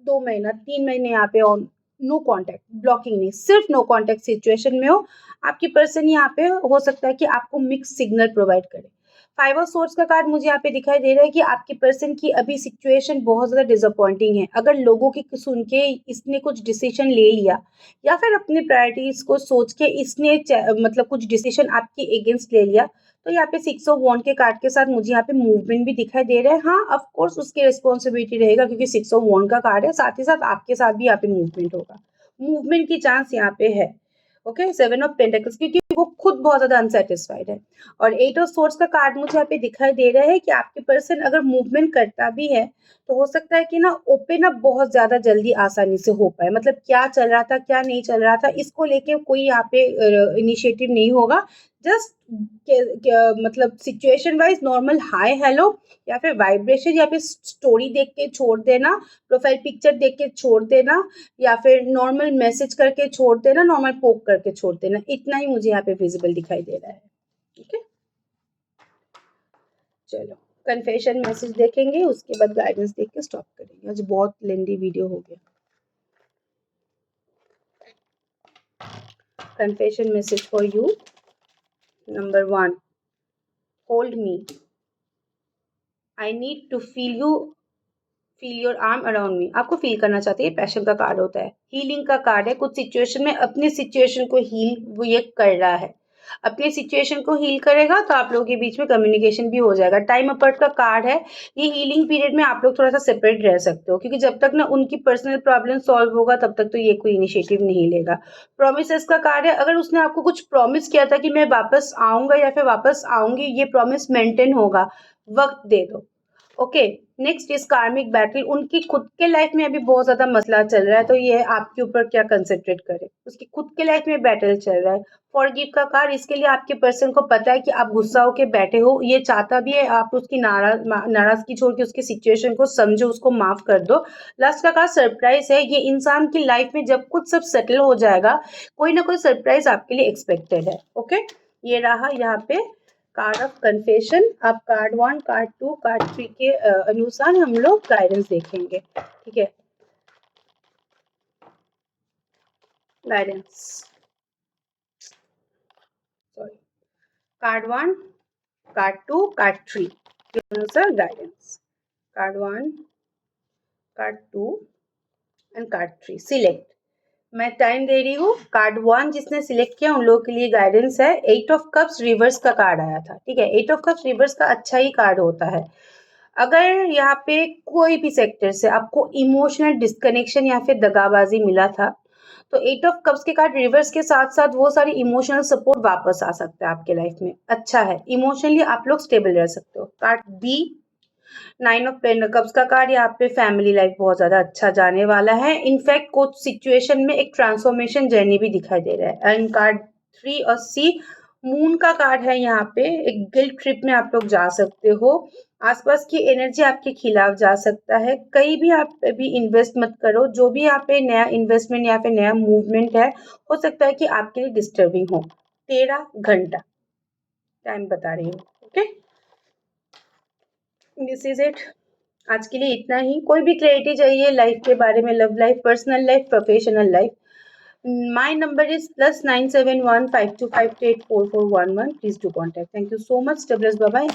[SPEAKER 1] 2 महीना 3 महीने यहाँ पे ऑन नो कॉन्टैक्ट, ब्लॉकिंग नहीं, सिर्फ नो कॉन्टैक्ट सिचुएशन में हो, आपकी पर्सन यहाँ पे हो सकता है कि आपको मिक्स सिग्नल प्रोवाइड करे। 5 ऑफ सोर्स का कार्ड मुझे यहाँ पे दिखाई दे रहा है कि आपकी पर्सन की अभी सिचुएशन बहुत ज़्यादा डिसअपॉइंटिंग है। अगर लोगों की सुन के इसने कुछ डिसीजन ले लिया, या फिर अपनी प्रायोरिटीज को सोच के इसने मतलब कुछ डिसीजन आपके अगेंस्ट ले लिया, तो यहाँ पे 6 ऑफ वॉन्ड के कार्ड के साथ मुझे यहाँ पे मूवमेंट भी दिखाई दे रहा है। हाँ, ऑफ कोर्स उसकी रिस्पॉन्सिबिलिटी रहेगा क्योंकि 6 ऑफ वॉन्ड का कार्ड है, साथ ही साथ आपके साथ भी यहाँ पे मूवमेंट होगा, मूवमेंट की चांस यहाँ पे है। ओके, 7 ऑफ पेंटिकल्स, क्योंकि वो खुद बहुत ज़्यादा अनसेटिस्फाइड है। और 8 ऑफ सोर्ड्स का कार्ड मुझे यहाँ पे दिखाई दे रहा है कि आपके पर्सन अगर मूवमेंट करता भी है तो हो सकता है कि ना ओपन अप बहुत ज़्यादा जल्दी आसानी से हो पाए। मतलब क्या चल रहा था, क्या नहीं चल रहा था, इसको लेके कोई यहाँ पे इनिशिएटिव नहीं होगा। जस्ट मतलब situation wise normal hi hello या फिर वाइब्रेशन या फिर स्टोरी देख के छोड़ देना, प्रोफाइल पिक्चर देख के छोड़ देना, या फिर नॉर्मल मैसेज करके छोड़ देना, नॉर्मल पोक करके छोड़ देना। इतना ही मुझे यहाँ पे विजिबल दिखाई दे रहा है। ठीक है, चलो कन्फेशन मैसेज देखेंगे, उसके बाद गाइडेंस देख के स्टॉप करेंगे। आज बहुत लेंदी वीडियो हो गया। Confession message for you. Number 1, hold me, I need to feel your arm around me. आपको फील करना चाहते हैं, पैशन का कार्ड होता है, हीलिंग का कार्ड है। कुछ सिचुएशन में अपनी सिचुएशन को हील वो ये कर रहा है, अपने सिचुएशन को हील करेगा तो आप लोगों के बीच में कम्युनिकेशन भी हो जाएगा। टाइम अपार्ट का कार्ड है। ये हीलिंग पीरियड में आप लोग थोड़ा सा सेपरेट रह सकते हो, क्योंकि जब तक ना उनकी पर्सनल प्रॉब्लम सॉल्व होगा तब तक तो ये कोई इनिशिएटिव नहीं लेगा। प्रोमिसेस का कार्ड है। अगर उसने आपको कुछ प्रॉमिस किया था कि मैं वापस आऊंगा या फिर वापस आऊंगी, ये प्रॉमिस मेंटेन होगा, वक्त दे दो। ओके, नेक्स्ट इज कार्मिक बैटल। उनकी खुद के लाइफ में अभी बहुत ज्यादा मसला चल रहा है, तो ये आपके ऊपर क्या कंसेंट्रेट करे। उसकी खुद के लाइफ में बैटल चल रहा है। फॉरगिव का कार्ड, इसके लिए आपके पर्सन को पता है कि आप गुस्सा होके बैठे हो, ये चाहता भी है आप उसकी नाराजगी छोड़ के उसकी सिचुएशन को समझो, उसको माफ कर दो। लास्ट का कार्ड सरप्राइज है। ये इंसान की लाइफ में जब कुछ सब सेटल हो जाएगा, कोई ना कोई सरप्राइज आपके लिए एक्सपेक्टेड है। ओके, ये रहा यहाँ पे कार्ड ऑफ कन्फेशन। अब कार्ड 1, कार्ड 2, कार्ड 3 के अनुसार हम लोग गाइडेंस देखेंगे। ठीक है, guidance, sorry, card 1, card 2, card 3 के अनुसार guidance. Card 1, card 2 and card 3 select. मैं टाइम दे रही हूँ। कार्ड 1 जिसने सिलेक्ट किया उन लोगों के लिए गाइडेंस है। 8 ऑफ कप्स रिवर्स का कार्ड आया था। ठीक है, 8 ऑफ कप्स रिवर्स का अच्छा ही कार्ड होता है। अगर यहाँ पे कोई भी सेक्टर से आपको इमोशनल डिस्कनेक्शन या फिर दगाबाजी मिला था, तो 8 ऑफ कप्स के कार्ड रिवर्स के साथ साथ वो सारी इमोशनल सपोर्ट वापस आ सकता है आपके लाइफ में। अच्छा है, इमोशनली आप लोग स्टेबल रह सकते हो। कार्ड बी, 9 ऑफ पेंटिकल्स का कार्ड, यहाँ पे फैमिली लाइफ बहुत ज्यादा अच्छा जाने वाला है। इनफैक्ट कुछ सिचुएशन में एक ट्रांसफॉर्मेशन जर्नी भी दिखाई दे रहा है। एंड कार्ड 3 और सी, मून का कार्ड है। यहाँ पे एक गिल्ट ट्रिप में आप लोग जा सकते हो। आसपास की एनर्जी आपके खिलाफ जा सकता है। कहीं भी आप भी इन्वेस्ट मत करो। जो भी यहाँ पे नया इन्वेस्टमेंट या फिर नया मूवमेंट है, हो सकता है कि आपके लिए डिस्टर्बिंग हो। 13 घंटा टाइम बता रही हूँ। Okay, this is it. आज के लिए इतना ही। कोई भी क्लैरिटी चाहिए लाइफ के बारे में, love life, personal life, professional life, my number is +97152584411. Please do contact. Thank you so much. Stay blessed. Bye bye.